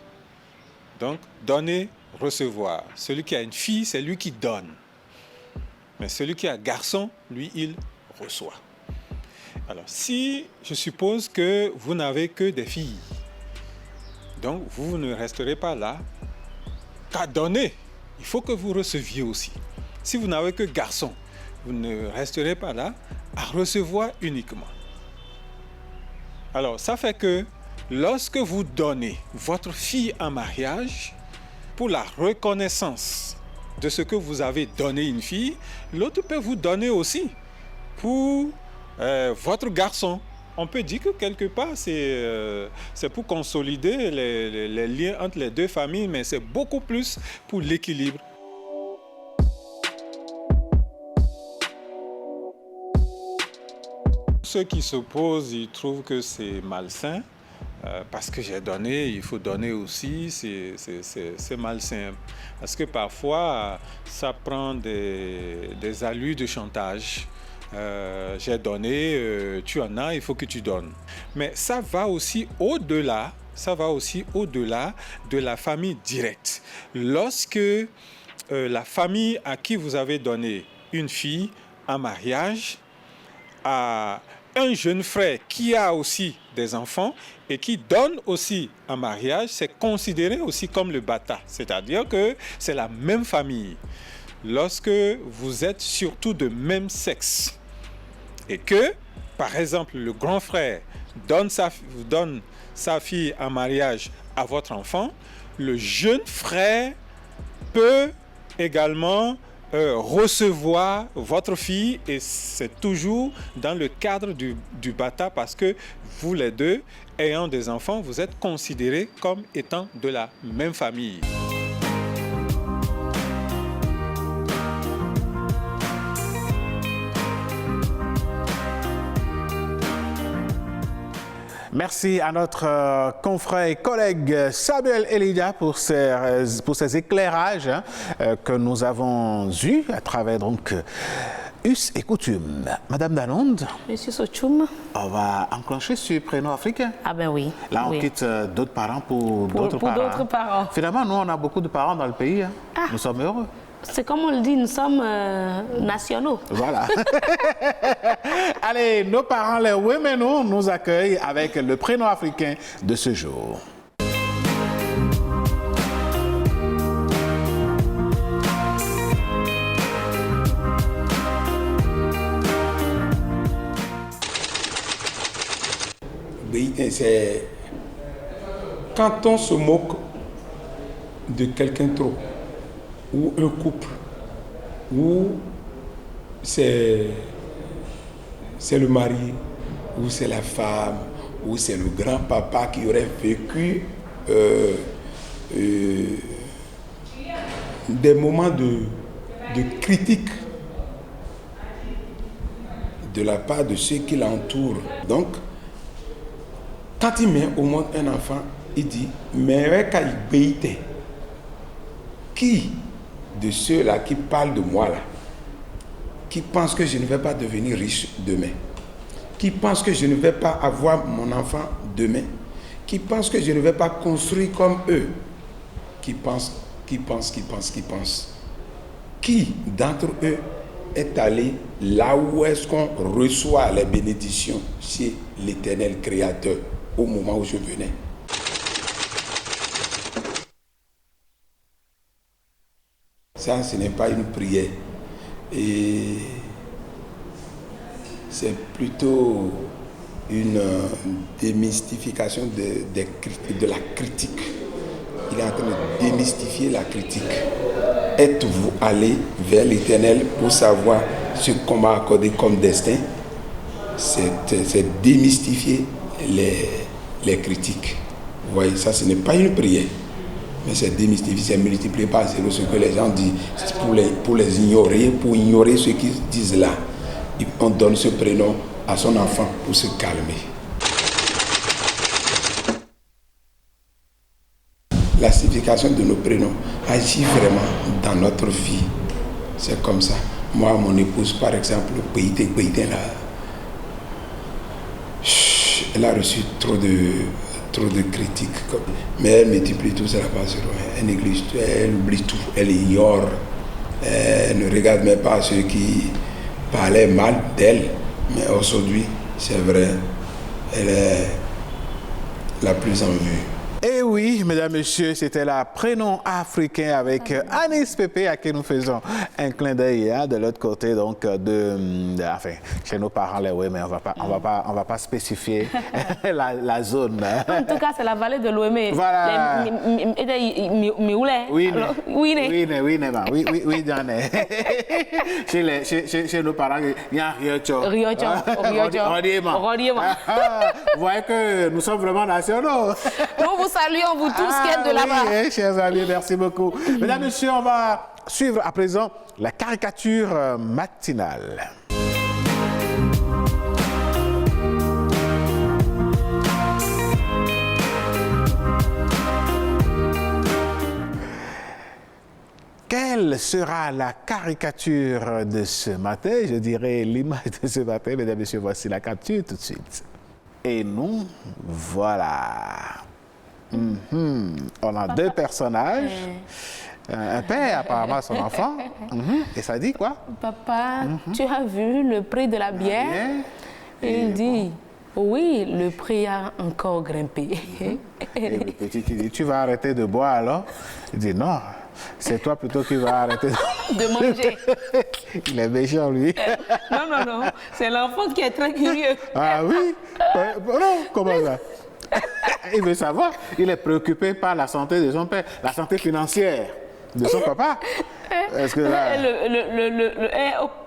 Donc, donner, recevoir. Celui qui a une fille, c'est lui qui donne. Mais celui qui a un garçon, lui, il reçoit. Alors, si je suppose que vous n'avez que des filles, donc vous ne resterez pas là qu'à donner. Il faut que vous receviez aussi. Si vous n'avez que garçon, vous ne resterez pas là à recevoir uniquement. Alors, ça fait que lorsque vous donnez votre fille en mariage, pour la reconnaissance de ce que vous avez donné une fille, l'autre peut vous donner aussi pour votre garçon. On peut dire que quelque part, c'est pour consolider les liens entre les 2 familles, mais c'est beaucoup plus pour l'équilibre. Ceux qui s'opposent, ils trouvent que c'est malsain. Parce que j'ai donné, il faut donner aussi, c'est malsain. Parce que parfois, ça prend des allures de chantage. J'ai donné, tu en as, il faut que tu donnes. Mais ça va aussi au-delà de la famille directe. Lorsque la famille à qui vous avez donné une fille en mariage a un jeune frère qui a aussi des enfants et qui donne aussi en mariage, c'est considéré aussi comme le bata. C'est-à-dire que c'est la même famille. Lorsque vous êtes surtout de même sexe et que, par exemple, le grand frère donne sa fille en mariage à votre enfant, le jeune frère peut également recevoir votre fille et c'est toujours dans le cadre du bata parce que vous les deux, ayant des enfants, vous êtes considérés comme étant de la même famille. Merci à notre confrère et collègue Samuel Elida pour ces éclairages que nous avons eus à travers donc Us et Coutume. Madame Dalonde. Monsieur Sochoum. On va enclencher ce prénom africain. Ah ben oui. Là, on oui. quitte d'autres parents pour d'autres parents. Pour d'autres parents. Finalement, nous, on a beaucoup de parents dans le pays. Hein. Ah. Nous sommes heureux. C'est comme on le dit, nous sommes nationaux. Voilà. Allez, nos parents, les Wemeno, nous accueillent avec le prénom africain de ce jour. C'est quand on se moque de quelqu'un trop, ou un couple, ou c'est le mari, ou c'est la femme, ou c'est le grand-papa qui aurait vécu des moments de critique de la part de ceux qui l'entourent. Donc, quand il met au monde un enfant, il dit « Mais quand il béite, qui de ceux-là qui parlent de moi là, qui pensent que je ne vais pas devenir riche demain, qui pensent que je ne vais pas avoir mon enfant demain, qui pensent que je ne vais pas construire comme eux, qui d'entre eux est allé là où est-ce qu'on reçoit les bénédictions chez l'Éternel Créateur au moment où je venais? Ça, ce n'est pas une prière. Et c'est plutôt une démystification de la critique. Il est en train de démystifier la critique. Êtes-vous allé vers l'Éternel pour savoir ce qu'on m'a accordé comme destin? C'est démystifier les critiques. Vous voyez, ça, ce n'est pas une prière. Mais c'est démystifié, c'est multiplié par zéro ce que les gens disent pour les ignorer, pour ignorer ce qu'ils disent là. On donne ce prénom à son enfant pour se calmer. La signification de nos prénoms agit vraiment dans notre vie. C'est comme ça. Moi, mon épouse, par exemple, là, elle a reçu trop de critiques. Mais elle multiplie tout ça par zéro. Elle néglige tout, elle oublie tout, elle ignore. Elle ne regarde même pas ceux qui parlaient mal d'elle. Mais aujourd'hui, c'est vrai, elle est la plus en vue. Et oui, mesdames, messieurs, c'était la prénom africain avec Anis Pépé à qui nous faisons un clin d'œil de l'autre côté, donc enfin, chez nos parents, oui, mais on va pas spécifier la zone. En tout cas, c'est la vallée de l'Ouémé. Voilà. Oui, j'en ai. Chez nos parents, il y a Riocho. Vous voyez que nous sommes vraiment nationaux. Nous vous saluons, vous tous qui êtes de là-bas. Oui, chers amis, merci beaucoup. Mesdames et messieurs, on va suivre à présent la caricature matinale. Quelle sera la caricature de ce matin? Je dirais l'image de ce matin. Mesdames et messieurs, voici la capture tout de suite. Et nous, voilà. On a deux personnages. Un père, apparemment, son enfant. Et ça dit quoi? Papa, tu as vu le prix de la bière? Et il dit, oui, le prix a encore grimpé. Et le petit qui dit, tu vas arrêter de boire alors? Il dit, non, c'est toi plutôt qui vas arrêter de manger. Il est méchant, lui. Non, c'est l'enfant qui est très curieux. Ah oui? Non, comment ça? Il veut savoir, il est préoccupé par la santé de son père, la santé financière de son papa. Est-ce que là...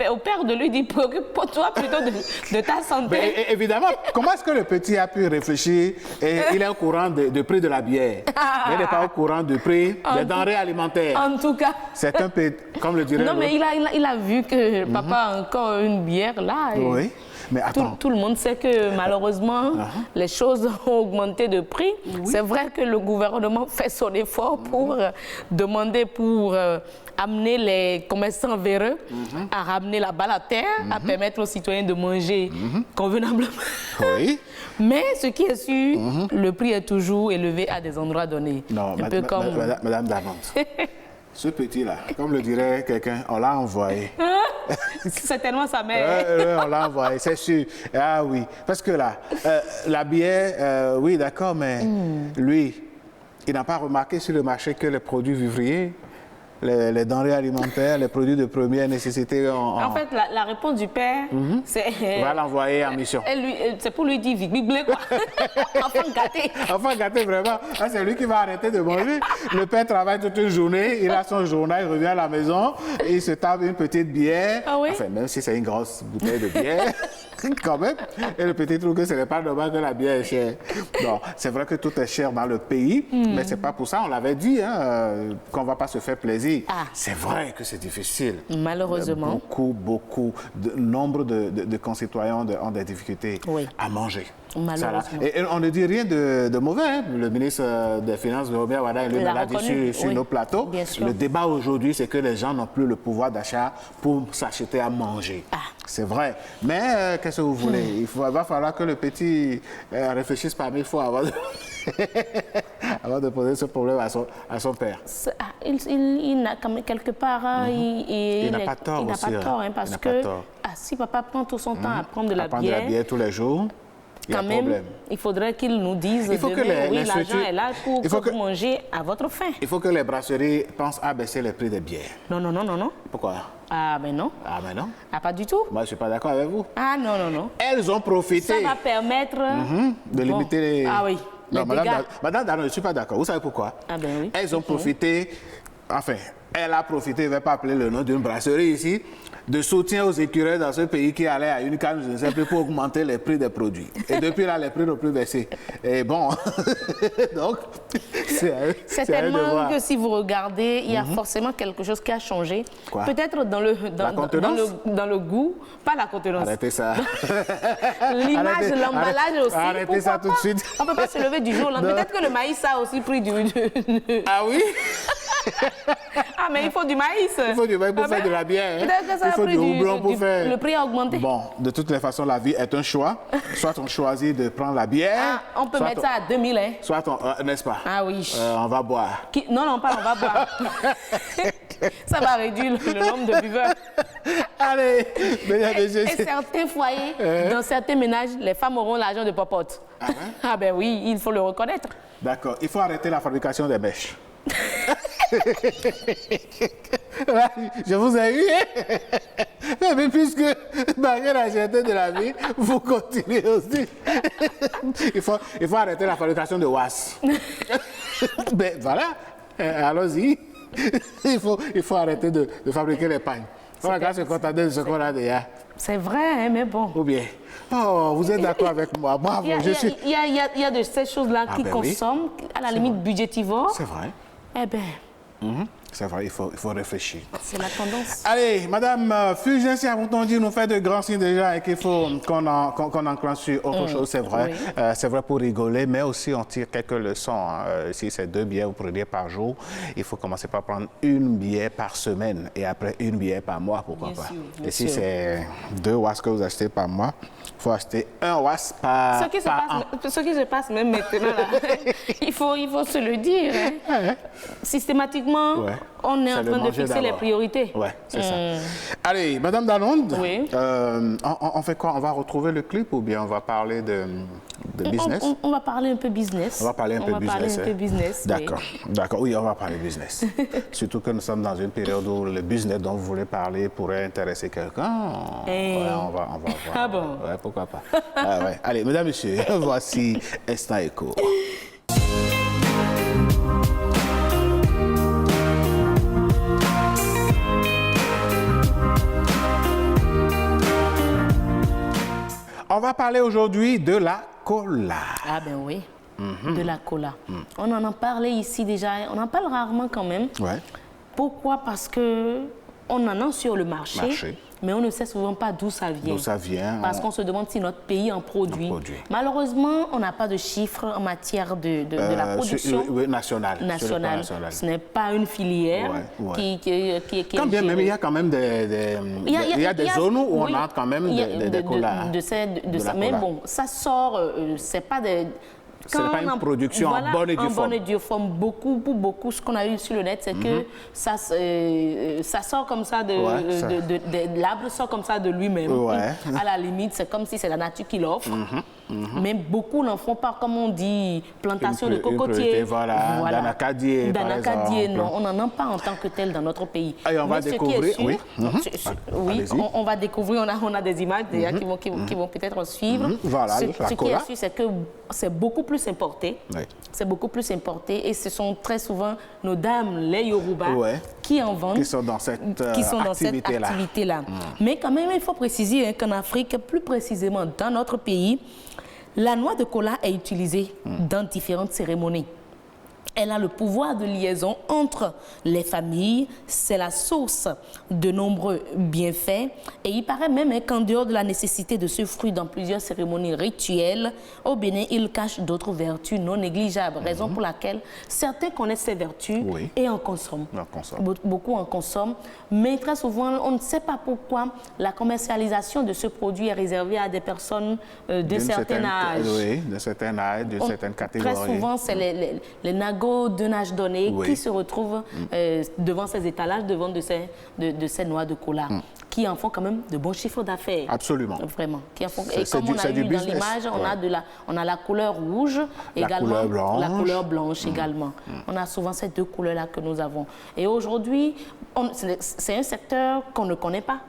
au père de lui dit, préoccupe-toi plutôt de ta santé. Mais, évidemment, comment est-ce que le petit a pu réfléchir et il est au courant du prix de la bière, mais il n'est pas au courant du prix des denrées alimentaires. En tout cas. C'est un peu, comme le dirait... Non, mais il a vu que papa a encore une bière là. Et... Oui. Mais attends. Tout le monde sait que malheureusement, les choses ont augmenté de prix. Oui. C'est vrai que le gouvernement fait son effort pour demander, pour amener les commerçants véreux à ramener la balle à terre, à permettre aux citoyens de manger convenablement. Oui. Mais ce qui est sûr, le prix est toujours élevé à des endroits donnés. Non, Madame Damante. Ce petit-là, comme le dirait quelqu'un, on l'a envoyé. C'est tellement sa mère. On l'a envoyé, c'est sûr. Ah oui, parce que là, la bière, oui d'accord, mais lui, il n'a pas remarqué sur le marché que les produits vivriers, les denrées alimentaires, les produits de première nécessité... En fait, la réponse du père, c'est... On va l'envoyer en mission. C'est pour lui dire, vigle quoi. Enfant gâté. Enfant gâté, vraiment. Ah, c'est lui qui va arrêter de manger. Le père travaille toute une journée, il a son journal, il revient à la maison, il se tape une petite bière. Ah oui? Enfin, même si c'est une grosse bouteille de bière, quand même. Et le petit trouve que ce n'est pas normal que la bière est chère. Non, c'est vrai que tout est cher dans le pays, mais c'est pas pour ça, on l'avait dit, qu'on ne va pas se faire plaisir. C'est vrai que c'est difficile. Malheureusement. Beaucoup, nombre de concitoyens ont des difficultés à manger. Malheureusement. Et on ne dit rien de mauvais. Hein. Le ministre des Finances, Robert Wada, il l'a dit sur nos plateaux. Bien sûr. Le débat aujourd'hui, c'est que les gens n'ont plus le pouvoir d'achat pour s'acheter à manger. C'est vrai. Mais qu'est-ce que vous voulez? Il va falloir que le petit réfléchisse pas 1000 fois avant de poser ce problème à son père. Il n'a quand même quelque part... Il n'a pas tort aussi. Il n'a pas tort, hein, parce que si papa prend tout son temps à prendre de la bière tous les jours, quand même, il faudrait qu'il nous dise oui, l'argent est là pour que vous mangez à votre faim. Il faut que les brasseries pensent à baisser les prix des bières. Non. Pourquoi? Ah ben non. Ah ben non. Ah pas du tout. Moi je suis pas d'accord avec vous. Ah non. Elles ont profité. Ça va permettre de limiter les... Ah oui. Non, Madame Danon, je ne suis pas d'accord. Vous savez pourquoi? Ah ben oui. Elles ont profité, enfin, elle a profité, je ne vais pas appeler le nom d'une brasserie ici, de soutien aux écureuils dans ce pays qui allaient à une canne, je ne sais plus, pour augmenter les prix des produits. Et depuis là, les prix n'ont plus baissé. Et bon, donc, c'est tellement que si vous regardez, il y a forcément quelque chose qui a changé. Peut-être dans le goût, pas la contenance. Arrêtez ça. L'image, l'emballage aussi. Arrêtez ça tout de suite. On ne peut pas se lever du jour au lendemain. Peut-être que le maïs a aussi pris du... Ah oui? Ah, mais il faut du maïs. Il faut du maïs pour faire de la bière. Peut-être que ça il faut du houblon pour faire... Le prix a augmenté. Bon, de toutes les façons, la vie est un choix. Soit on choisit de prendre la bière... on peut mettre ça à 2000, hein. Soit on... n'est-ce pas? Ah oui. On va boire. Non, pas on va boire. Ça va réduire le nombre de buveurs. Allez, mesdames et messieurs. Et certains foyers, dans certains ménages, les femmes auront l'argent de popote. Ah ben oui, il faut le reconnaître. D'accord. Il faut arrêter la fabrication des mèches. Je vous ai eu, mais puisque malgré la cherté de la vie, vous continuez aussi. Il faut arrêter la fabrication de was. Ben voilà, allons-y. Il faut arrêter de fabriquer les pagnes. On va se contenter de ce qu'on a déjà. C'est vrai, hein, mais bon. Ou bien. Oh, vous êtes d'accord avec moi? Bravo, il y a de ces choses-là qui consomment, à la limite budgétivore. C'est vrai. Eh bien. C'est vrai, il faut réfléchir. C'est la tendance. Allez, Madame Fulgence Aboutondi nous fait de grands signes déjà et qu'il faut qu'on enclenche sur autre chose, c'est vrai. Oui. C'est vrai pour rigoler, mais aussi on tire quelques leçons. Si c'est 2 billets, vous prenez par jour, il faut commencer par prendre 1 billet par semaine et après 1 billet par mois, pourquoi pas. Et si c'est 2 was que vous achetez par mois, il faut acheter 1 was par an. Ce qui se passe même maintenant, là, il faut se le dire. Hein. Systématiquement, on est en train de fixer les priorités. Oui, c'est ça. Allez, Madame Danonde, oui. On fait quoi? On va retrouver le clip ou bien on va parler de business? On va parler un peu business. On va parler un peu business. D'accord, oui. D'accord, oui, on va parler business. Surtout que nous sommes dans une période où le business dont vous voulez parler pourrait intéresser quelqu'un. On va voir. Ah bon? Ouais, pourquoi pas. Allez, mesdames, messieurs, voici Instant Écho. On va parler aujourd'hui de la cola. Ah ben oui, de la cola. On en a parlé ici déjà, on en parle rarement quand même. Ouais. Pourquoi? Parce que on en a sur le marché. Mais on ne sait souvent pas d'où ça vient. D'où ça vient. Parce qu'on se demande si notre pays en produit. Malheureusement, on n'a pas de chiffres en matière de la production nationale. Ce n'est pas une filière qui quand bien même, il y a quand même des zones où on a quand même des colas. Mais bon, ça sort, c'est pas des... Ce n'est pas une production en bonne et due forme. En bonne et due forme. Pour beaucoup, ce qu'on a eu sur le net, c'est que ça sort comme ça l'arbre sort comme ça de lui-même. À la limite, c'est comme si c'est la nature qui l'offre. Mais beaucoup n'en font pas, comme on dit, plantation de cocotiers. D'anacadier, par exemple. Non, on n'en a pas en tant que tel dans notre pays. Et on va découvrir, on va découvrir, on a des images déjà qui vont peut-être suivre. Voilà, ce qui est sûr, c'est que c'est beaucoup plus importé. C'est beaucoup plus importé et ce sont très souvent nos dames, les Yoruba, qui en vendent. Qui sont dans cette activité-là. Mais quand même, il faut préciser qu'en Afrique, plus précisément dans notre pays, la noix de cola est utilisée dans différentes cérémonies. Elle a le pouvoir de liaison entre les familles, c'est la source de nombreux bienfaits et il paraît même qu'en dehors de la nécessité de ce fruit dans plusieurs cérémonies rituelles, au Bénin, il cache d'autres vertus non négligeables, raison pour laquelle certains connaissent ces vertus et en consomment. Beaucoup en consomment, mais très souvent, on ne sait pas pourquoi la commercialisation de ce produit est réservée à des personnes d'un certain âge. Oui, d'un certain âge, d'une certaine catégorie. Très souvent, c'est les nagos d'un âge donné qui se retrouvent devant ces étalages de vente de ces noix de cola, qui en font quand même de bons chiffres d'affaires. Absolument. Vraiment. Qui en font, et comme on a vu dans l'image, on a la couleur rouge également, la couleur blanche également. On a souvent ces deux couleurs-là que nous avons. Et aujourd'hui, c'est un secteur qu'on ne connaît pas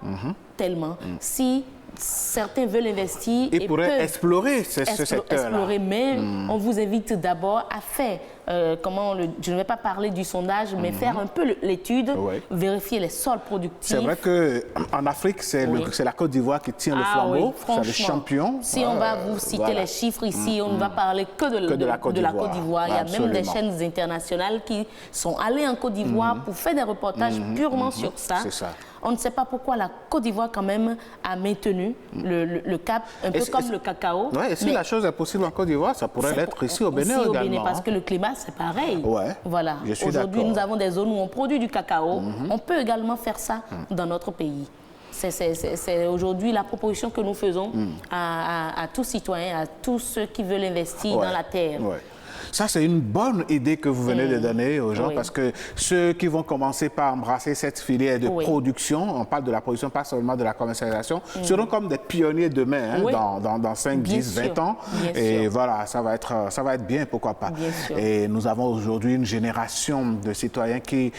tellement. Si certains veulent investir et pourraient explorer ce secteur-là. Mais on vous invite d'abord à faire, je ne vais pas parler du sondage, mais faire un peu l'étude, vérifier les sols productifs. C'est vrai qu'en Afrique, c'est la Côte d'Ivoire qui tient le flambeau, c'est le champion. Si on va vous citer les chiffres ici, on ne va parler que de la Côte d'Ivoire. Il y a même des chaînes internationales qui sont allées en Côte d'Ivoire pour faire des reportages purement sur ça. C'est ça. On ne sait pas pourquoi la Côte d'Ivoire, quand même, a maintenu le cap, un peu comme le cacao. Oui, et si la chose est possible en Côte d'Ivoire, ça pourrait l'être ici au Bénin également. Bénin, parce que le climat, c'est pareil. Ouais, voilà. Aujourd'hui, nous avons des zones où on produit du cacao. On peut également faire ça dans notre pays. C'est aujourd'hui la proposition que nous faisons à tous citoyens, à tous ceux qui veulent investir dans la terre. Ouais. Ça, c'est une bonne idée que vous venez de donner aux gens parce que ceux qui vont commencer par embrasser cette filière de production, on parle de la production, pas seulement de la commercialisation, seront comme des pionniers demain, dans 5, 10, 20 ans. Et voilà, ça va être bien, pourquoi pas. Et nous avons aujourd'hui une génération de citoyens qui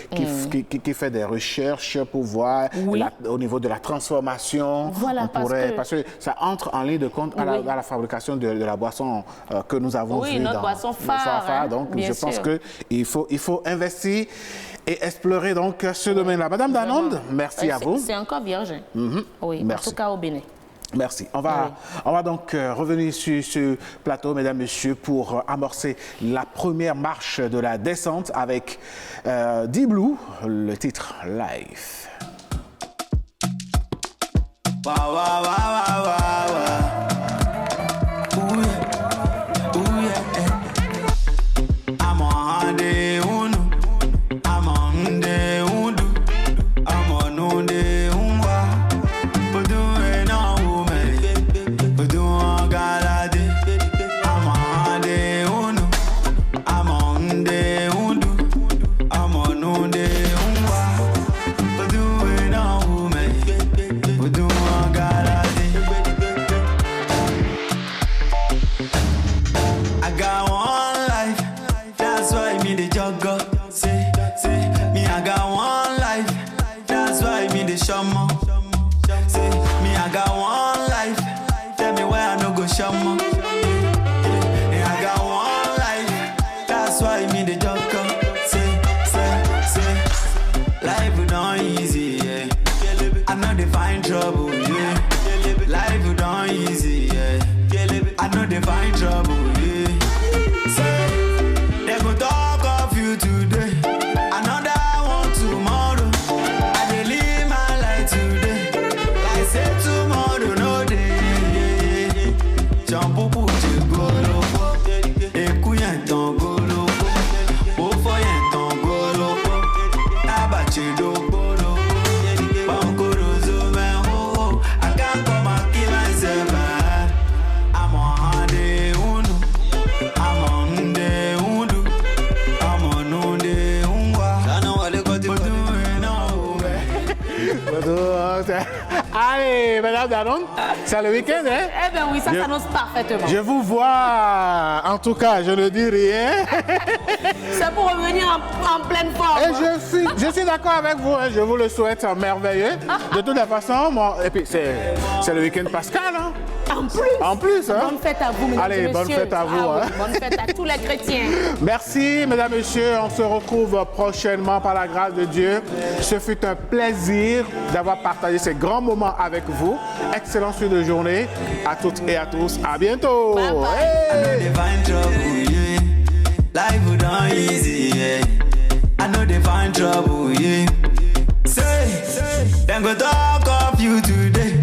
fait des recherches pour voir au niveau de la transformation. Voilà, parce que ça entre en ligne de compte à la fabrication de la boisson que nous avons vue notre boisson phare, donc je pense qu'il faut investir et explorer donc ce domaine-là. Madame Danonde, merci à vous. C'est encore vierge. Oui, merci. En tout cas au Bénin. Merci. On va donc revenir sur ce plateau, mesdames, messieurs, pour amorcer la première marche de la descente avec D-Blue, le titre Life. Wow, wow, wow, wow, wow. Allez, madame Danonde, c'est le week-end, hein? Eh bien oui, ça s'annonce parfaitement. Je vous vois, en tout cas, je ne dis rien. C'est pour revenir en pleine forme. Et je suis d'accord avec vous, hein, je vous le souhaite merveilleux. De toute façon, et puis c'est le week-end pascal, hein? En plus, hein? Bonne fête à vous, mesdames et messieurs. Allez, bonne fête à vous. Oui, bonne fête à tous les chrétiens. Merci, mesdames et messieurs. On se retrouve prochainement par la grâce de Dieu. Ce fut un plaisir d'avoir partagé ces grands moments avec vous. Excellente suite de journée à toutes et à tous. À bientôt. Bye bye. Hey. life would not easy, yeah. I know they find trouble, yeah. Say, then go talk of you today.